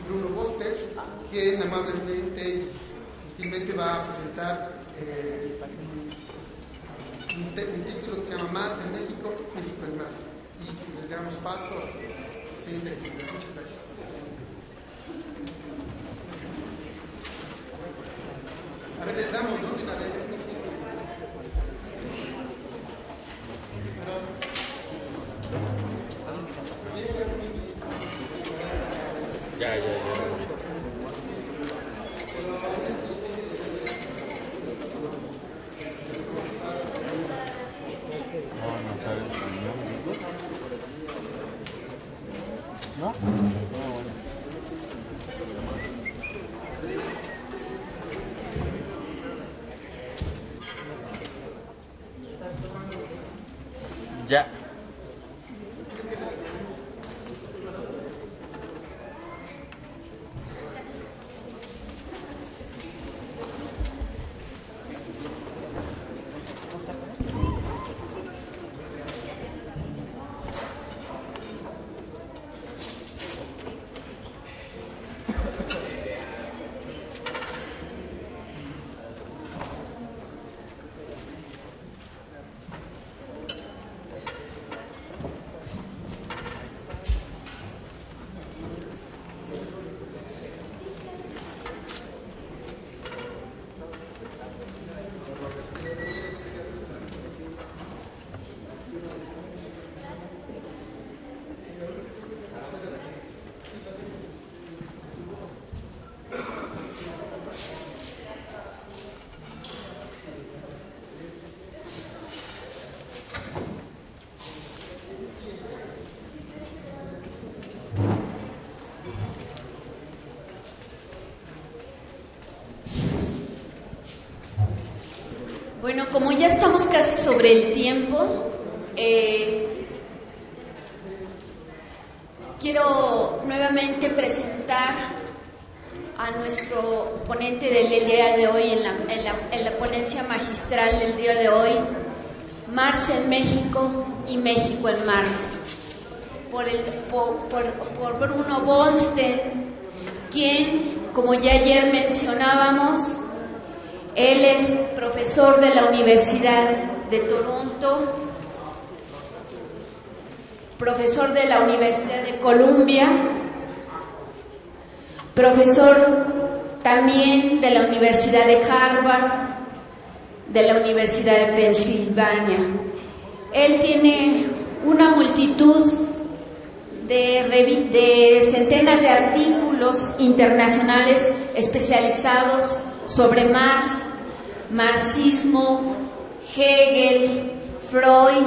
Bruno Bostech, quien amablemente y gentilmente va a presentar un título que se llama Mars en México, México en Mars. Y les damos paso al siguiente actividad. Muchas gracias. A ver, les damos, ¿no? De una vez. Ya. No sabe español. ¿No? Ya. Bueno, como ya estamos casi sobre el tiempo, quiero nuevamente presentar a nuestro ponente del día de hoy en la ponencia magistral del día de hoy, Mars en México y México en Mars, por Bruno Bostech, quien, como ya ayer mencionábamos, él es profesor de la Universidad de Toronto, profesor de la Universidad de Columbia, profesor también de la Universidad de Harvard, de la Universidad de Pensilvania. Él tiene una multitud de centenas de artículos internacionales especializados sobre Marx, marxismo, Hegel, Freud,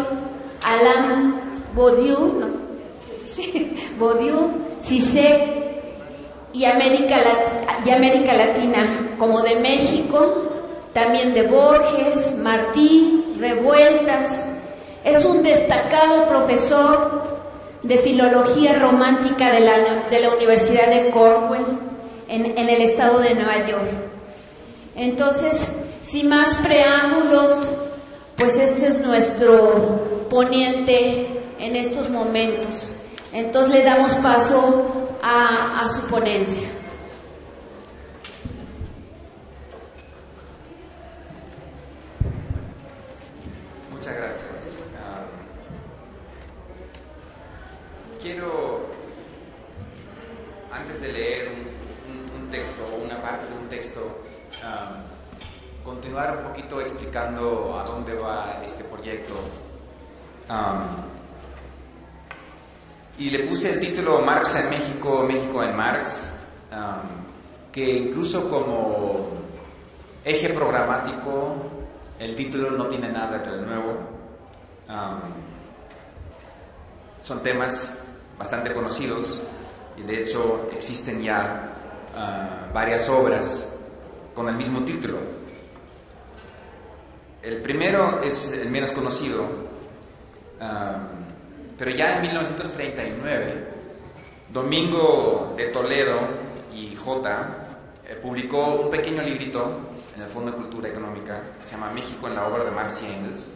Alain Baudieu, Zizek y América Latina, como de México, también de Borges, Martí, Revueltas. Es un destacado profesor de filología romántica de la Universidad de Cornell en el estado de Nueva York. Entonces, sin más preámbulos, pues este es nuestro ponente en estos momentos. Entonces le damos paso a su ponencia. Muchas gracias. Quiero, antes de leer un texto o una parte de un texto, continuar un poquito explicando a dónde va este proyecto. Y le puse el título Marx en México, México en Marx, que incluso como eje programático el título no tiene nada de nuevo. Son temas bastante conocidos y de hecho existen ya varias obras con el mismo título. El primero es el menos conocido, pero ya en 1939 Domingo de Toledo y J. Publicó un pequeño librito en el Fondo de Cultura Económica que se llama México en la obra de Marx y Engels,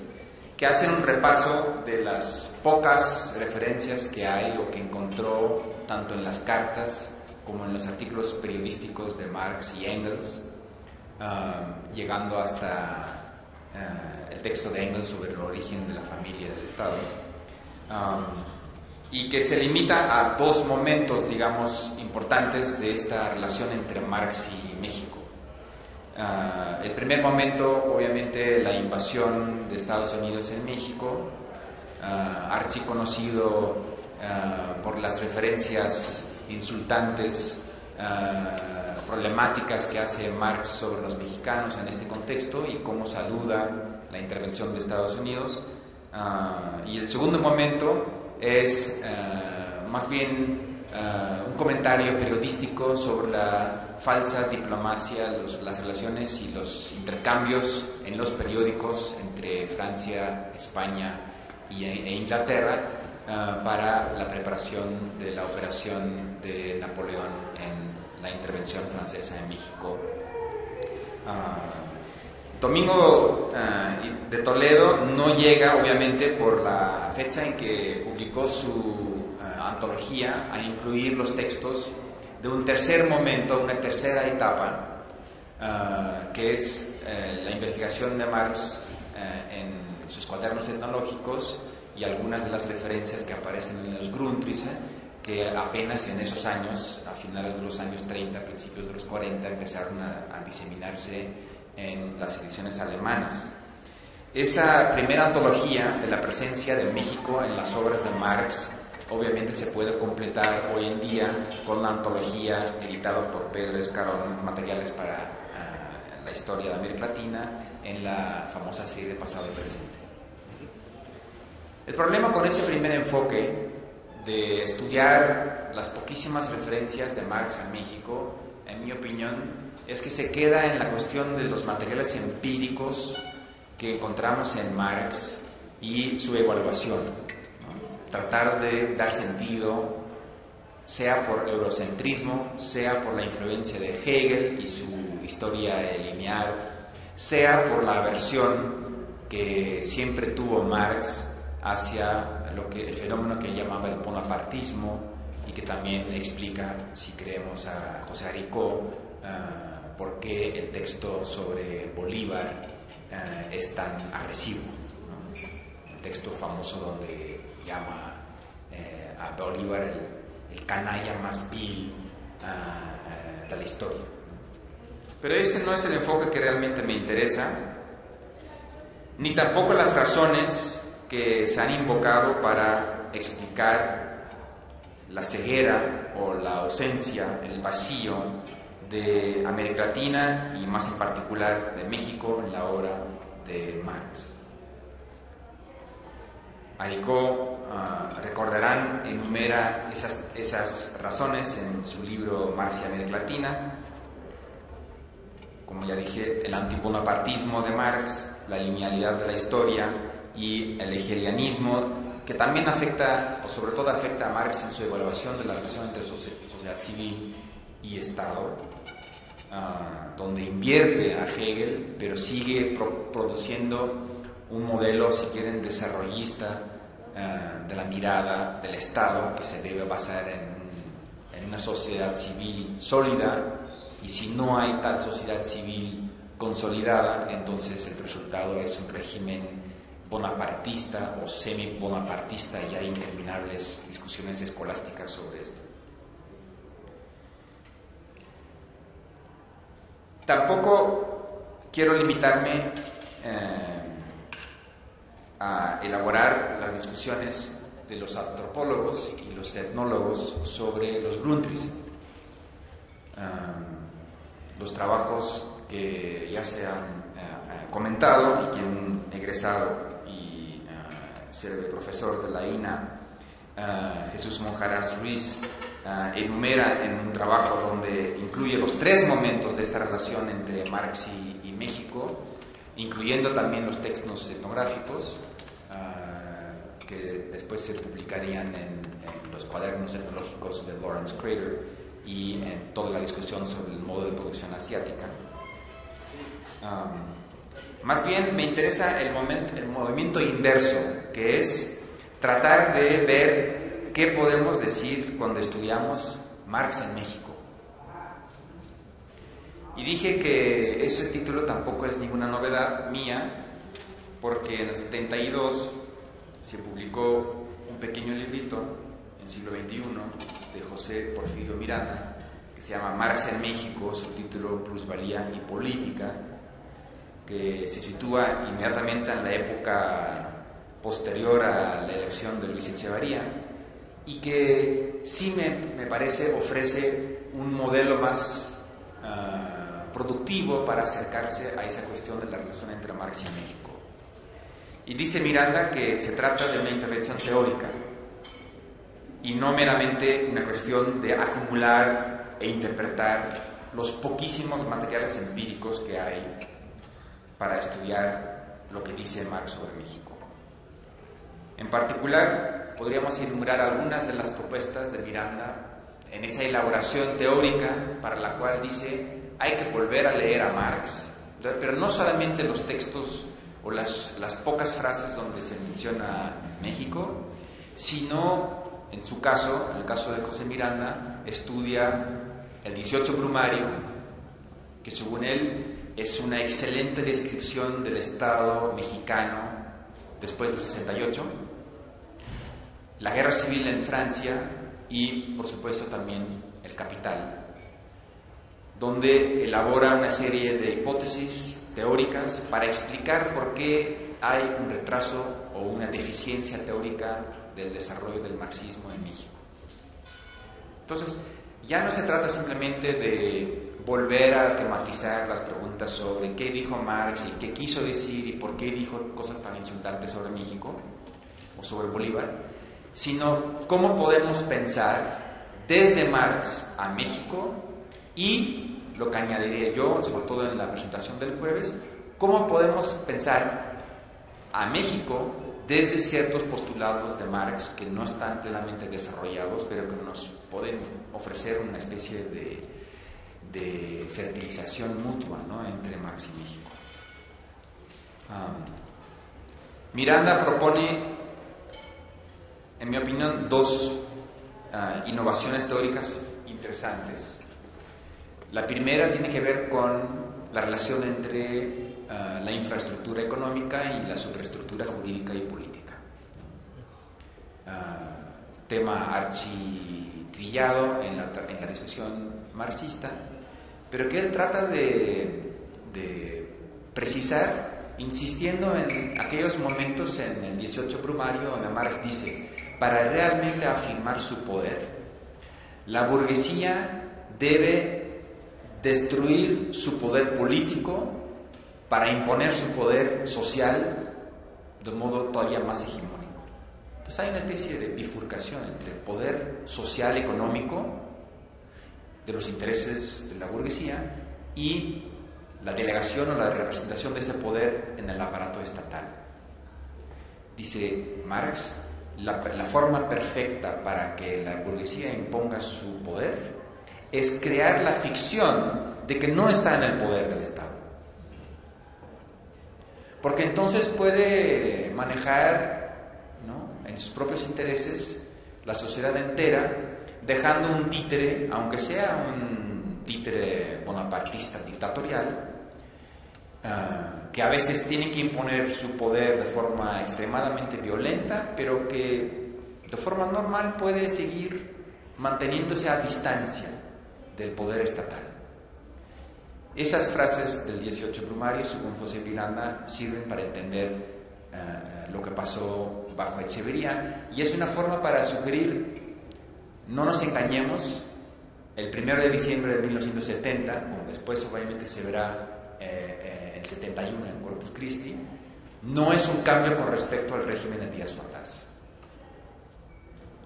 que hace un repaso de las pocas referencias que hay o que encontró tanto en las cartas como en los artículos periodísticos de Marx y Engels, llegando hasta el texto de Engels sobre el origen de la familia y del Estado, y que se limita a dos momentos, digamos, importantes de esta relación entre Marx y México. El primer momento, obviamente, la invasión de Estados Unidos en México, archiconocido por las referencias insultantes, problemáticas que hace Marx sobre los mexicanos en este contexto y cómo saluda la intervención de Estados Unidos. Y el segundo momento es más bien un comentario periodístico sobre la falsa diplomacia, las relaciones y los intercambios en los periódicos entre Francia, España e Inglaterra para la preparación de la operación de Napoleón en la intervención francesa en México. Domingo de Toledo no llega, obviamente, por la fecha en que publicó su antología, a incluir los textos de un tercer momento, una tercera etapa, que es la investigación de Marx en sus cuadernos etnológicos y algunas de las referencias que aparecen en los Grundrisse, que apenas en esos años, a finales de los años 30, principios de los 40, empezaron a diseminarse en las ediciones alemanas. Esa primera antología de la presencia de México en las obras de Marx obviamente se puede completar hoy en día con la antología editada por Pedro Escarón, Materiales para la Historia de América Latina, en la famosa serie Pasado y Presente. El problema con ese primer enfoque de estudiar las poquísimas referencias de Marx a México, en mi opinión, es que se queda en la cuestión de los materiales empíricos que encontramos en Marx y su evaluación, ¿no? Tratar de dar sentido, sea por eurocentrismo, sea por la influencia de Hegel y su historia lineal, sea por la aversión que siempre tuvo Marx hacia el fenómeno que llamaba el bonapartismo y que también explica, si creemos a José Aricó, por qué el texto sobre Bolívar es tan agresivo, ¿no? El texto famoso donde llama a Bolívar el canalla más vil de la historia. Pero ese no es el enfoque que realmente me interesa, ni tampoco las razones que se han invocado para explicar la ceguera o la ausencia, el vacío de América Latina y más en particular de México en la obra de Marx. Aricó, recordarán, enumera esas razones en su libro Marx y América Latina. Como ya dije, el antibonapartismo de Marx, la linealidad de la historia y el hegelianismo, que también afecta, o sobre todo afecta a Marx en su evaluación de la relación entre sociedad civil y Estado, donde invierte a Hegel, pero sigue produciendo un modelo, si quieren, desarrollista de la mirada del Estado, que se debe basar en una sociedad civil sólida, y si no hay tal sociedad civil consolidada, entonces el resultado es un régimen bonapartista o semi-bonapartista, y hay interminables discusiones escolásticas sobre esto. Tampoco quiero limitarme a elaborar las discusiones de los antropólogos y los etnólogos sobre los Grundrisse. Los trabajos que ya se han comentado y que un egresado y profesor de la INA, Jesús Monjaras Ruiz, enumera en un trabajo donde incluye los tres momentos de esta relación entre Marx y México, incluyendo también los textos etnográficos que después se publicarían en los cuadernos etnológicos de Lawrence Crater y en toda la discusión sobre el modo de producción asiática. Más bien me interesa el movimiento inverso, que es tratar de ver qué podemos decir cuando estudiamos Marx en México. Y dije que ese título tampoco es ninguna novedad mía, porque en el 72 se publicó un pequeño librito en siglo XXI de José Porfirio Miranda, que se llama Marx en México, subtítulo Plusvalía y Política, que se sitúa inmediatamente en la época posterior a la elección de Luis Echevarría, y que sí me parece ofrece un modelo más productivo para acercarse a esa cuestión de la relación entre Marx y México. Y dice Miranda que se trata de una intervención teórica y no meramente una cuestión de acumular e interpretar los poquísimos materiales empíricos que hay para estudiar lo que dice Marx sobre México. En particular, podríamos enumerar algunas de las propuestas de Miranda en esa elaboración teórica para la cual dice hay que volver a leer a Marx, pero no solamente los textos o las pocas frases donde se menciona México, sino, en su caso, en el caso de José Miranda, estudia el 18 Brumario, que según él es una excelente descripción del Estado mexicano después del 68, la guerra civil en Francia y, por supuesto, también El Capital, donde elabora una serie de hipótesis teóricas para explicar por qué hay un retraso o una deficiencia teórica del desarrollo del marxismo en México. Entonces, ya no se trata simplemente de volver a tematizar las preguntas sobre qué dijo Marx y qué quiso decir y por qué dijo cosas tan insultantes sobre México o sobre Bolívar, sino cómo podemos pensar desde Marx a México y, lo que añadiría yo, sobre todo en la presentación del jueves, cómo podemos pensar a México desde ciertos postulados de Marx que no están plenamente desarrollados, pero que nos pueden ofrecer una especie de fertilización mutua, ¿no?, entre Marx y México. Miranda propone, en mi opinión, dos innovaciones teóricas interesantes. La primera tiene que ver con la relación entre la infraestructura económica y la superestructura jurídica y política. Tema architrillado en la discusión marxista, pero que él trata de precisar, insistiendo en aquellos momentos en el 18 Brumario donde Marx dice: para realmente afirmar su poder, la burguesía debe destruir su poder político para imponer su poder social de un modo todavía más hegemónico. Entonces hay una especie de bifurcación entre el poder social económico de los intereses de la burguesía y la delegación o la representación de ese poder en el aparato estatal. Dice Marx, la forma perfecta para que la burguesía imponga su poder es crear la ficción de que no está en el poder del Estado. Porque entonces puede manejar, ¿no?, en sus propios intereses la sociedad entera, dejando un títere, aunque sea un títere bonapartista dictatorial, que a veces tiene que imponer su poder de forma extremadamente violenta, pero que de forma normal puede seguir manteniéndose a distancia del poder estatal. Esas frases del 18 Brumario, según José Miranda, sirven para entender lo que pasó bajo Echeverría, y es una forma para sugerir: no nos engañemos, el 1 de diciembre de 1970, como después obviamente se verá el 71 en Corpus Christi, no es un cambio con respecto al régimen de Díaz Ordaz.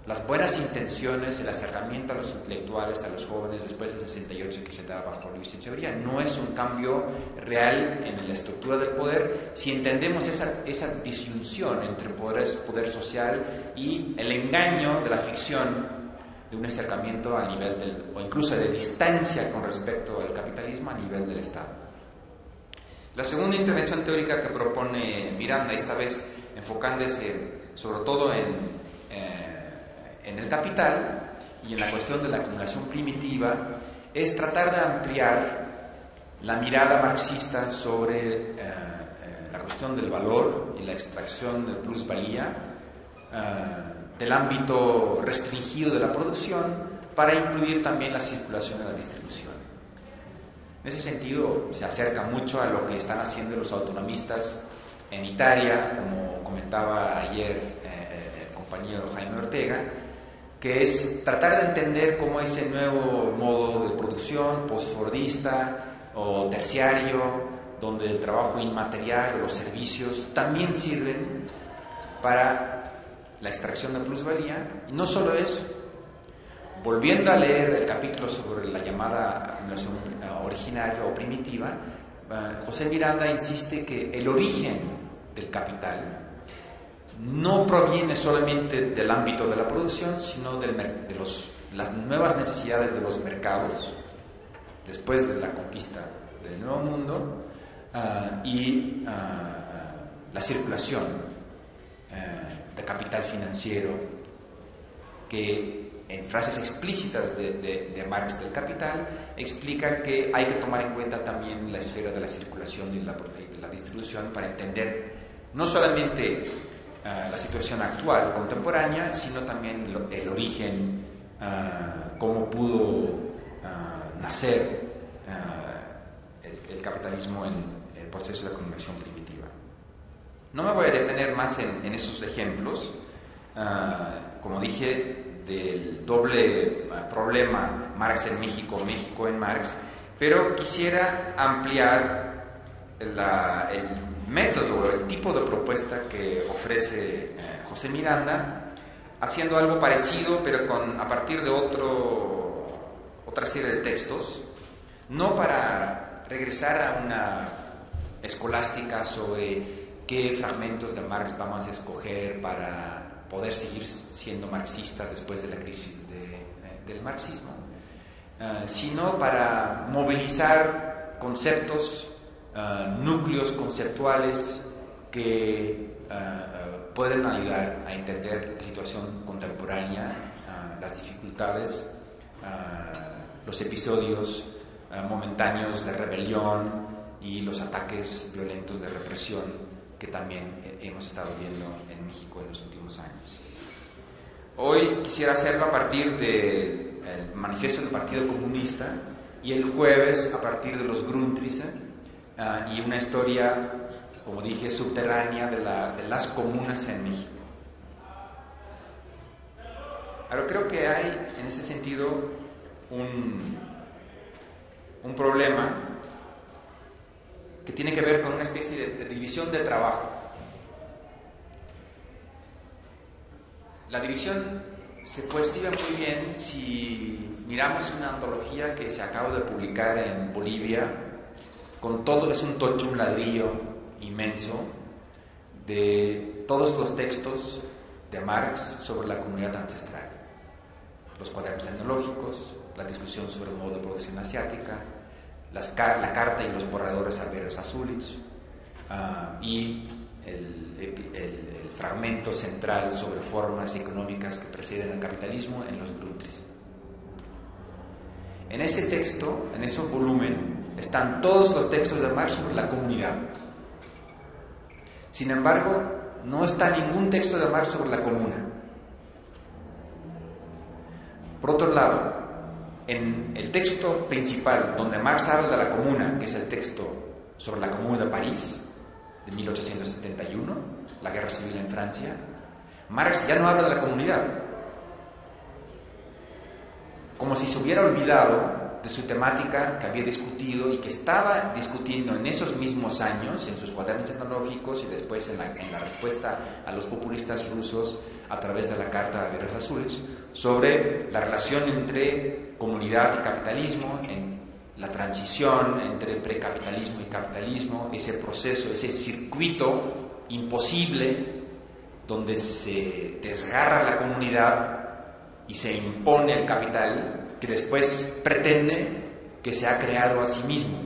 Las buenas intenciones, el acercamiento a los intelectuales, a los jóvenes después del 68 que se da bajo Luis Echeverría, no es un cambio real en la estructura del poder si entendemos esa disyunción entre poder social y el engaño de la ficción de un acercamiento a nivel o incluso de distancia con respecto al capitalismo a nivel del Estado. La segunda intervención teórica que propone Miranda, esta vez enfocándose sobre todo en El Capital, y en la cuestión de la acumulación primitiva es tratar de ampliar la mirada marxista sobre la cuestión del valor y la extracción de plusvalía del ámbito restringido de la producción para incluir también la circulación y la distribución. En ese sentido, se acerca mucho a lo que están haciendo los autonomistas en Italia, como comentaba ayer el compañero Jaime Ortega, que es tratar de entender cómo ese nuevo modo de producción postfordista o terciario, donde el trabajo inmaterial o los servicios también sirven para la extracción de plusvalía. Y no solo eso, volviendo a leer el capítulo sobre la llamada acumulación originaria o primitiva, José Miranda insiste que el origen del capital no proviene solamente del ámbito de la producción, sino de las nuevas necesidades de los mercados después de la conquista del Nuevo Mundo y la circulación de capital financiero, que en frases explícitas de Marx del Capital explica que hay que tomar en cuenta también la esfera de la circulación y de la distribución para entender no solamente la situación actual, contemporánea, sino también el origen, cómo pudo nacer el capitalismo en el proceso de acumulación primitiva. No me voy a detener más en esos ejemplos, como dije, del doble problema Marx en México, México en Marx, pero quisiera ampliar el método, el tipo de propuesta que ofrece José Miranda, haciendo algo parecido, pero a partir de otra serie de textos, no para regresar a una escolástica sobre qué fragmentos de Marx vamos a escoger para poder seguir siendo marxista después de la crisis del marxismo, sino para movilizar conceptos, núcleos conceptuales que pueden ayudar a entender la situación contemporánea, las dificultades, los episodios momentáneos de rebelión y los ataques violentos de represión que también hemos estado viendo en México en los últimos años. Hoy quisiera hacerlo a partir del manifiesto del Partido Comunista y el jueves a partir de los Grundrisse y una historia, como dije, subterránea de las comunas en México. Ahora creo que hay en ese sentido un problema que tiene que ver con una especie de división de trabajo. La división se percibe muy bien si miramos una antología que se acaba de publicar en Bolivia, con todo, es un ladrillo inmenso de todos los textos de Marx sobre la comunidad ancestral, los cuadernos etnológicos, la discusión sobre el modo de producción asiática, la carta y los borradores a Veros Azulich, y el fragmento central sobre formas económicas que preceden al capitalismo en los Grundrisse. En ese texto, en ese volumen, están todos los textos de Marx sobre la comunidad. Sin embargo, no está ningún texto de Marx sobre la comuna. Por otro lado, en el texto principal donde Marx habla de la comuna, que es el texto sobre la Comuna de París de 1871, la guerra civil en Francia, Marx ya no habla de la comunidad, como si se hubiera olvidado de su temática que había discutido y que estaba discutiendo en esos mismos años en sus cuadernos etnológicos y después en la respuesta a los populistas rusos a través de la carta de Veros Azulich, sobre la relación entre comunidad y capitalismo, en la transición entre precapitalismo y capitalismo, ese proceso, ese circuito imposible donde se desgarra la comunidad y se impone el capital que después pretende que se ha creado a sí mismo.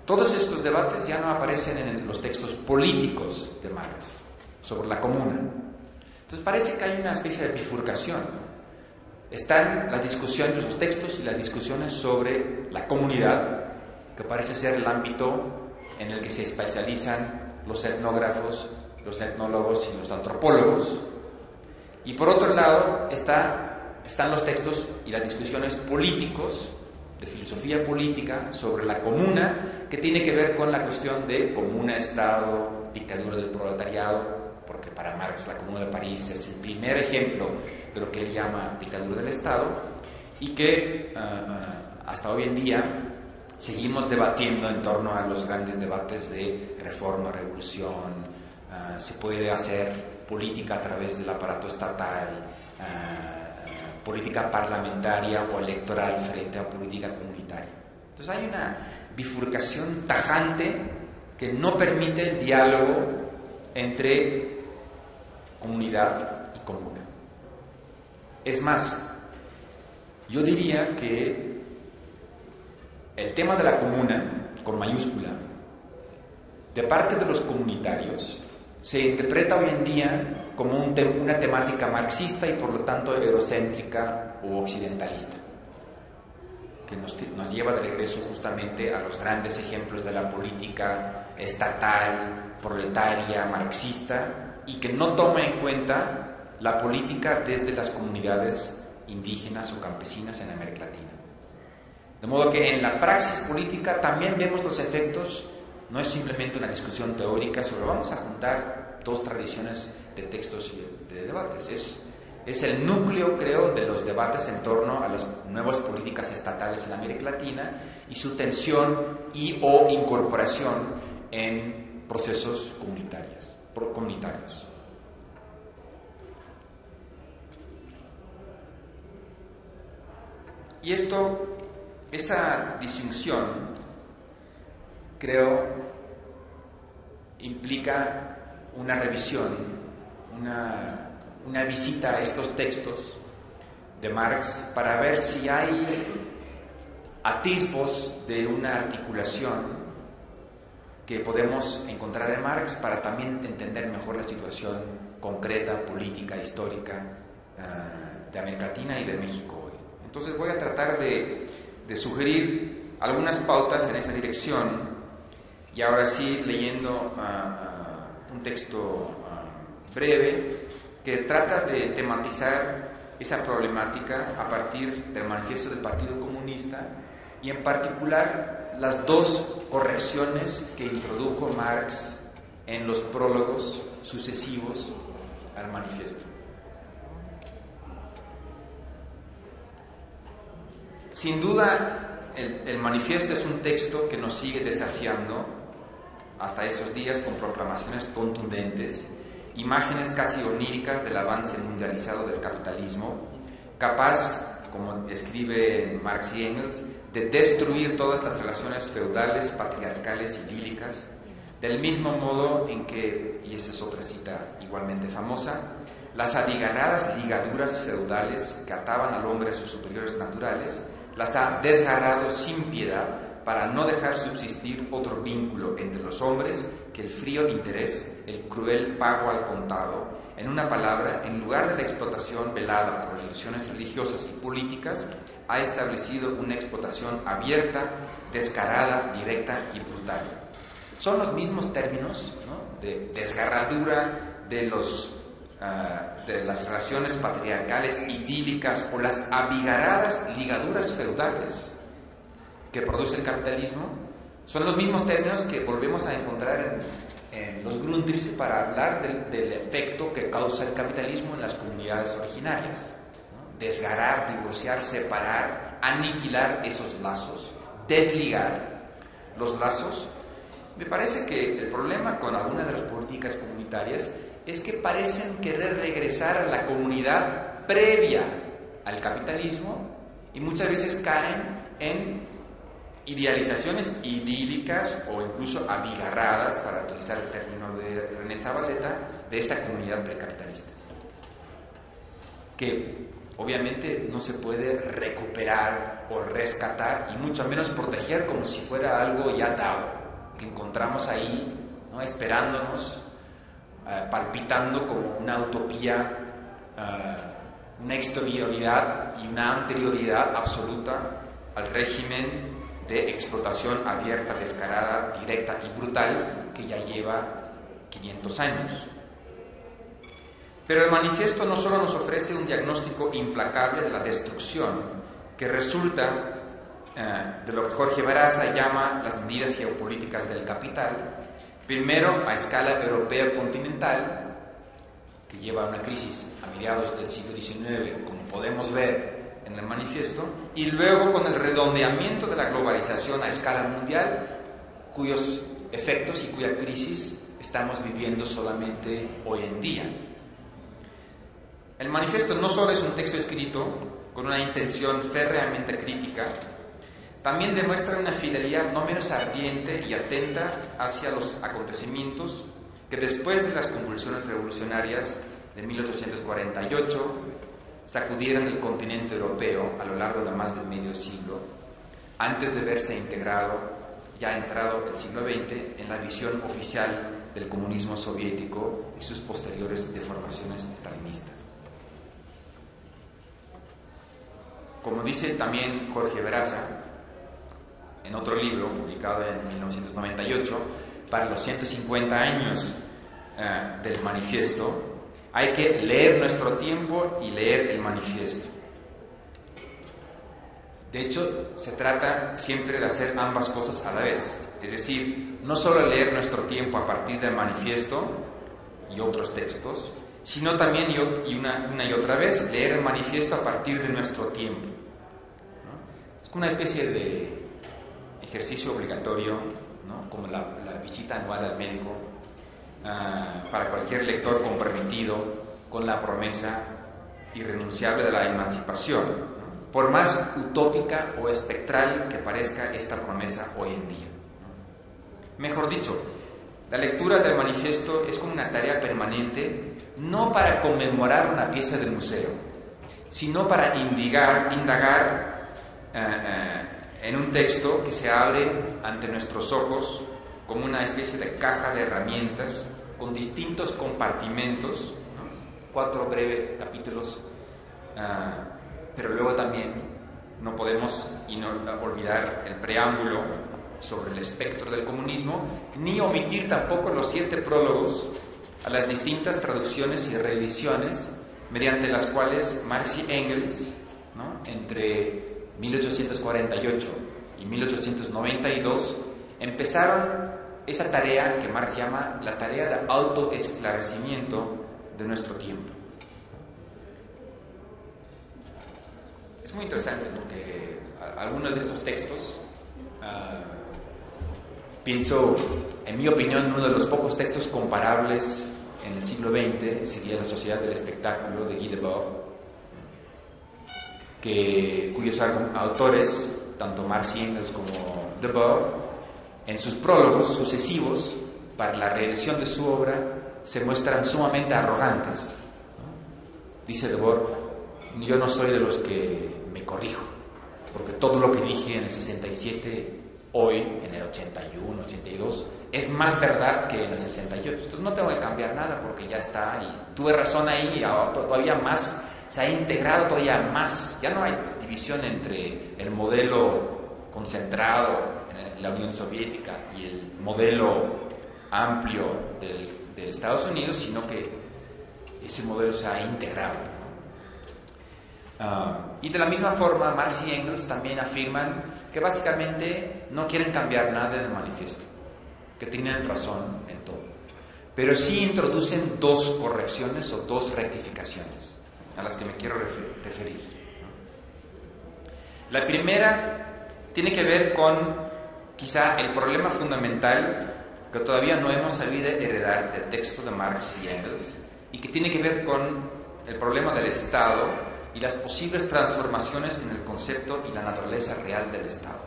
Todos estos debates ya no aparecen en los textos políticos de Marx sobre la comuna. Entonces parece que hay una especie de bifurcación están las discusiones, los textos y las discusiones sobre la comunidad, que parece ser el ámbito en el que se especializan los etnógrafos, los etnólogos y los antropólogos. Y por otro lado están los textos y las discusiones políticos, de filosofía política, sobre la comuna, que tiene que ver con la cuestión de comuna, Estado, dictadura del proletariado, porque para Marx la Comuna de París es el primer ejemplo de lo que él llama dictadura del Estado, y que hasta hoy en día seguimos debatiendo en torno a los grandes debates de reforma, revolución, se puede hacer política a través del aparato estatal, política parlamentaria o electoral frente a política comunitaria. Entonces hay una bifurcación tajante que no permite el diálogo entre comunidad y comuna. Es más, yo diría que el tema de la comuna, con mayúscula, de parte de los comunitarios, se interpreta hoy en día como una temática marxista y por lo tanto eurocéntrica o occidentalista, que nos lleva de regreso justamente a los grandes ejemplos de la política estatal, proletaria, marxista, y que no toma en cuenta la política desde las comunidades indígenas o campesinas en América Latina. De modo que en la praxis política también vemos los efectos. No es simplemente una discusión teórica sobre vamos a juntar dos tradiciones de textos y de debates. Es el núcleo, creo, de los debates en torno a las nuevas políticas estatales en América Latina y su tensión y o incorporación en procesos comunitarios. Y esa disyunción, creo, implica una revisión, una visita a estos textos de Marx para ver si hay atisbos de una articulación que podemos encontrar en Marx para también entender mejor la situación concreta, política, histórica de América Latina y de México hoy. Entonces voy a tratar de sugerir algunas pautas en esta dirección, y ahora sí leyendo un texto breve que trata de tematizar esa problemática a partir del manifiesto del Partido Comunista y en particular las dos correcciones que introdujo Marx en los prólogos sucesivos al manifiesto. Sin duda, el manifiesto es un texto que nos sigue desafiando hasta esos días con proclamaciones contundentes, imágenes casi oníricas del avance mundializado del capitalismo, capaz, como escribe Marx y Engels, de destruir todas las relaciones feudales, patriarcales, idílicas, del mismo modo en que, y esa es otra cita igualmente famosa, las abigarradas ligaduras feudales que ataban al hombre a sus superiores naturales, las ha desgarrado sin piedad para no dejar subsistir otro vínculo entre los hombres que el frío interés, el cruel pago al contado. En una palabra, en lugar de la explotación velada por ilusiones religiosas y políticas, ha establecido una explotación abierta, descarada, directa y brutal. Son los mismos términos, ¿no?, de desgarradura de las relaciones patriarcales idílicas o las abigarradas ligaduras feudales que produce el capitalismo. Son los mismos términos que volvemos a encontrar en los Grundrisse para hablar del efecto que causa el capitalismo en las comunidades originarias, ¿no? Desgarrar, divorciar, separar, aniquilar esos lazos, desligar los lazos. Me parece que el problema con algunas de las políticas comunitarias es que parecen querer regresar a la comunidad previa al capitalismo y muchas veces caen en idealizaciones idílicas o incluso abigarradas, para utilizar el término de René Zavaleta, de esa comunidad precapitalista, que obviamente no se puede recuperar o rescatar y mucho menos proteger como si fuera algo ya dado, que encontramos ahí, ¿no?, esperándonos, palpitando como una utopía una exterioridad y una anterioridad absoluta al régimen de explotación abierta, descarada, directa y brutal que ya lleva 500 años. Pero el manifiesto no solo nos ofrece un diagnóstico implacable de la destrucción que resulta de lo que Jorge Baraza llama las medidas geopolíticas del capital, primero a escala europea continental, que lleva a una crisis a mediados del siglo XIX, como podemos ver en el manifiesto, y luego con el redondeamiento de la globalización a escala mundial, cuyos efectos y cuya crisis estamos viviendo solamente hoy en día. El manifiesto no solo es un texto escrito con una intención férreamente crítica, también demuestra una fidelidad no menos ardiente y atenta hacia los acontecimientos que después de las convulsiones revolucionarias de 1848 sacudieron el continente europeo a lo largo de más de medio siglo, antes de verse integrado, ya entrado el siglo XX, en la visión oficial del comunismo soviético y sus posteriores deformaciones estalinistas. Como dice también Jorge Baraza, en otro libro publicado en 1998, para los 150 años del manifiesto, hay que leer nuestro tiempo y leer el manifiesto. De hecho, se trata siempre de hacer ambas cosas a la vez. Es decir, no solo leer nuestro tiempo a partir del manifiesto y otros textos, sino también una y otra vez leer el manifiesto a partir de nuestro tiempo, ¿no? Es como una especie de ejercicio obligatorio, ¿no? Como la visita anual al médico, para cualquier lector comprometido con la promesa irrenunciable de la emancipación, ¿no? Por más utópica o espectral que parezca esta promesa hoy en día, ¿no? Mejor dicho, la lectura del manifiesto es como una tarea permanente, no para conmemorar una pieza del museo, sino para indagar en un texto que se abre ante nuestros ojos como una especie de caja de herramientas con distintos compartimentos, ¿no? 4 breves capítulos, pero luego también no podemos olvidar el preámbulo sobre el espectro del comunismo, ni omitir tampoco los 7 prólogos a las distintas traducciones y reediciones mediante las cuales Marx y Engels, ¿no? Entre 1848 y 1892 empezaron esa tarea que Marx llama la tarea de autoesclarecimiento de nuestro tiempo. Es muy interesante porque algunos de estos textos, pienso, en mi opinión, uno de los pocos textos comparables en el siglo XX sería La Sociedad del Espectáculo de Guy Debord, cuyos autores, tanto Marx y Engels como Debord, en sus prólogos sucesivos para la reedición de su obra, se muestran sumamente arrogantes, ¿no? Dice Debord: yo no soy de los que me corrijo, porque todo lo que dije en el 67, hoy, en el 81, 82, es más verdad que en el 68. Entonces no tengo que cambiar nada porque ya está, y tuve razón ahí, todavía más, se ha integrado todavía más. Ya no hay división entre el modelo concentrado en la Unión Soviética y el modelo amplio de Estados Unidos, sino que ese modelo se ha integrado, ¿no? Y de la misma forma, Marx y Engels también afirman que básicamente no quieren cambiar nada del manifiesto, que tienen razón en todo, pero sí introducen 2 correcciones o 2 rectificaciones a las que me quiero referir, ¿no? La primera tiene que ver con quizá el problema fundamental que todavía no hemos sabido heredar del texto de Marx y Engels, y que tiene que ver con el problema del Estado y las posibles transformaciones en el concepto y la naturaleza real del Estado.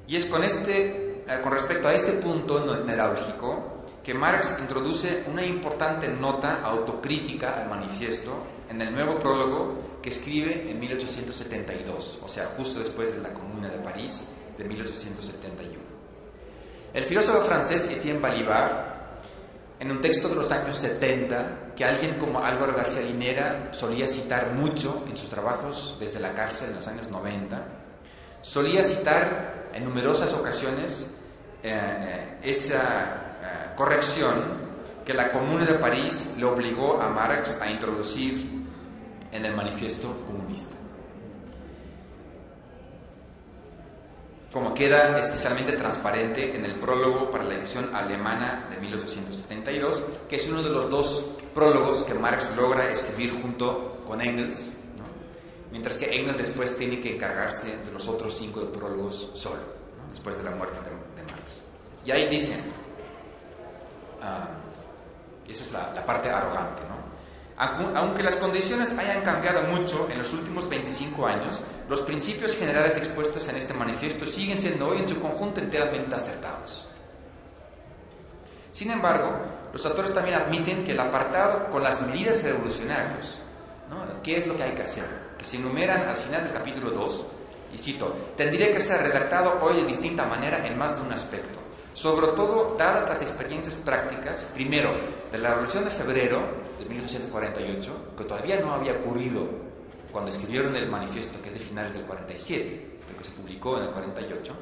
Y es con respecto a este punto neurálgico que Marx introduce una importante nota autocrítica al manifiesto en el nuevo prólogo que escribe en 1872, o sea, justo después de la Comuna de París de 1871. El filósofo francés Étienne Balibar en un texto de los años 70 que alguien como Álvaro García Linera solía citar mucho en sus trabajos desde la cárcel en los años 90. Solía citar en numerosas ocasiones esa corrección que la Comuna de París le obligó a Marx a introducir en el Manifiesto Comunista. Como queda especialmente transparente en el prólogo para la edición alemana de 1872, que es uno de los dos prólogos que Marx logra escribir junto con Engels, ¿no? Mientras que Engels después tiene que encargarse de los otros 5 prólogos solo, ¿no? Después de la muerte de Marx. Y ahí dicen, y esa es la parte arrogante, ¿no? Aunque las condiciones hayan cambiado mucho en los últimos 25 años, los principios generales expuestos en este manifiesto siguen siendo hoy en su conjunto enteramente acertados. Sin embargo, los autores también admiten que el apartado con las medidas revolucionarias, ¿no? ¿Qué es lo que hay que hacer?, que se enumeran al final del capítulo 2, y cito, tendría que ser redactado hoy de distinta manera en más de un aspecto, sobre todo dadas las experiencias prácticas, primero, de la Revolución de Febrero de 1848, que todavía no había ocurrido cuando escribieron el manifiesto, que es de finales del 47, pero que se publicó en el 48,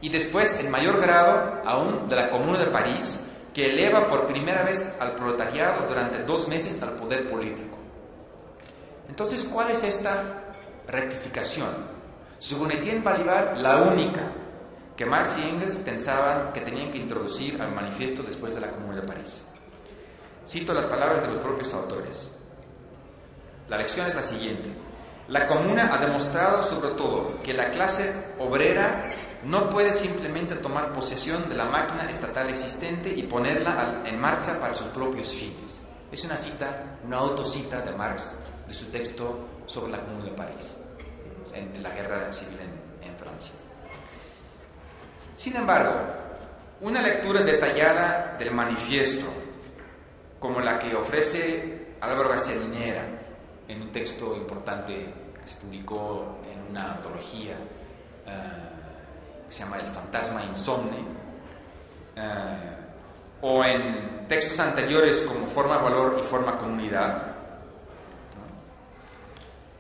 y después, en mayor grado aún, de la Comuna de París, que eleva por primera vez al proletariado durante 2 meses al poder político. Entonces, ¿cuál es esta rectificación? Según Etienne Balibar, la única que Marx y Engels pensaban que tenían que introducir al manifiesto después de la Comuna de París. Cito las palabras de los propios autores. La lección es la siguiente. La Comuna ha demostrado sobre todo que la clase obrera no puede simplemente tomar posesión de la máquina estatal existente y ponerla en marcha para sus propios fines. Es una cita, una autocita de Marx de su texto sobre la Comuna de París, en la guerra civil en Francia. Sin embargo, una lectura detallada del manifiesto, como la que ofrece Álvaro García Linera en un texto importante que se publicó en una antología que se llama El fantasma insomne, o en textos anteriores como Forma Valor y Forma Comunidad,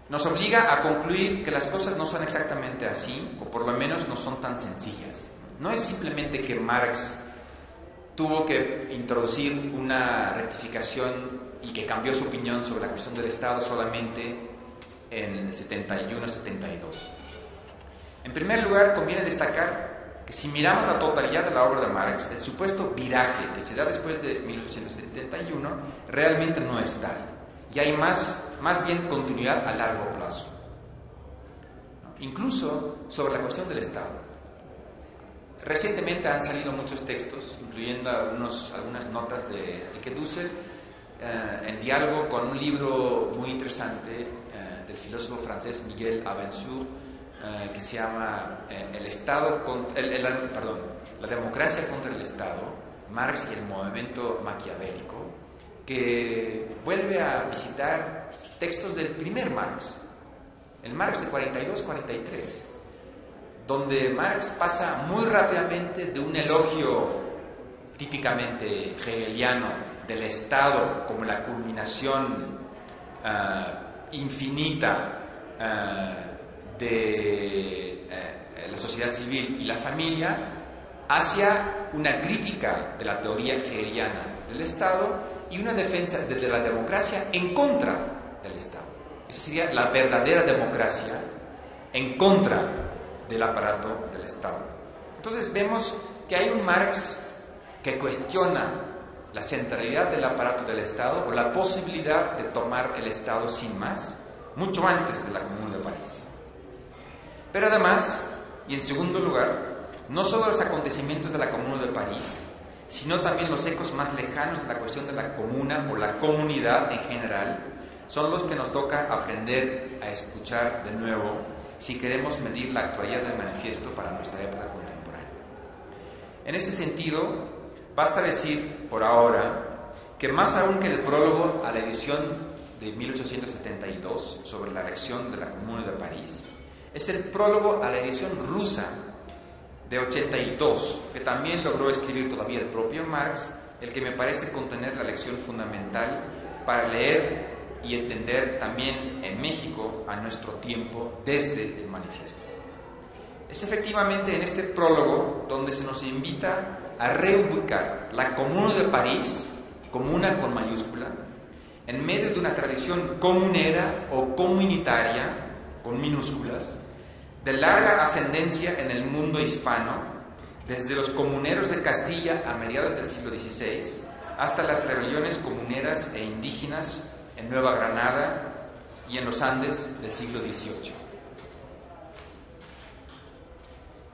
nos obliga a concluir que las cosas no son exactamente así, o por lo menos no son tan sencillas. No es simplemente que Marx tuvo que introducir una rectificación y que cambió su opinión sobre la cuestión del Estado solamente en el 71-72. En primer lugar, conviene destacar que si miramos la totalidad de la obra de Marx, el supuesto viraje que se da después de 1871 realmente no es tal, y hay más bien continuidad a largo plazo. Incluso sobre la cuestión del Estado. Recientemente han salido muchos textos, incluyendo algunas notas de Enrique Dussel, en diálogo con un libro muy interesante del filósofo francés Miguel Abensour, que se llama La democracia contra el Estado, Marx y el movimiento maquiavélico, que vuelve a visitar textos del primer Marx, el Marx de 42-43, donde Marx pasa muy rápidamente de un elogio típicamente hegeliano del Estado como la culminación infinita de la sociedad civil y la familia, hacia una crítica de la teoría hegeliana del Estado y una defensa de la democracia en contra del Estado. Esa sería la verdadera democracia en contra del aparato del Estado. Entonces vemos que hay un Marx que cuestiona la centralidad del aparato del Estado o la posibilidad de tomar el Estado sin más, mucho antes de la Comuna de París. Pero además, y en segundo lugar, no solo los acontecimientos de la Comuna de París, sino también los ecos más lejanos de la cuestión de la comuna o la comunidad en general, son los que nos toca aprender a escuchar de nuevo si queremos medir la actualidad del manifiesto para nuestra época contemporánea. En ese sentido, basta decir, por ahora, que más aún que el prólogo a la edición de 1872 sobre la elección de la Comuna de París, es el prólogo a la edición rusa de 82, que también logró escribir todavía el propio Marx, el que me parece contener la lección fundamental para leer y entender también en México a nuestro tiempo desde el manifiesto. Es efectivamente en este prólogo donde se nos invita a reubicar la Comuna de París, comuna con mayúscula, en medio de una tradición comunera o comunitaria, con minúsculas, de larga ascendencia en el mundo hispano, desde los comuneros de Castilla a mediados del siglo XVI, hasta las rebeliones comuneras e indígenas en Nueva Granada y en los Andes del siglo XVIII.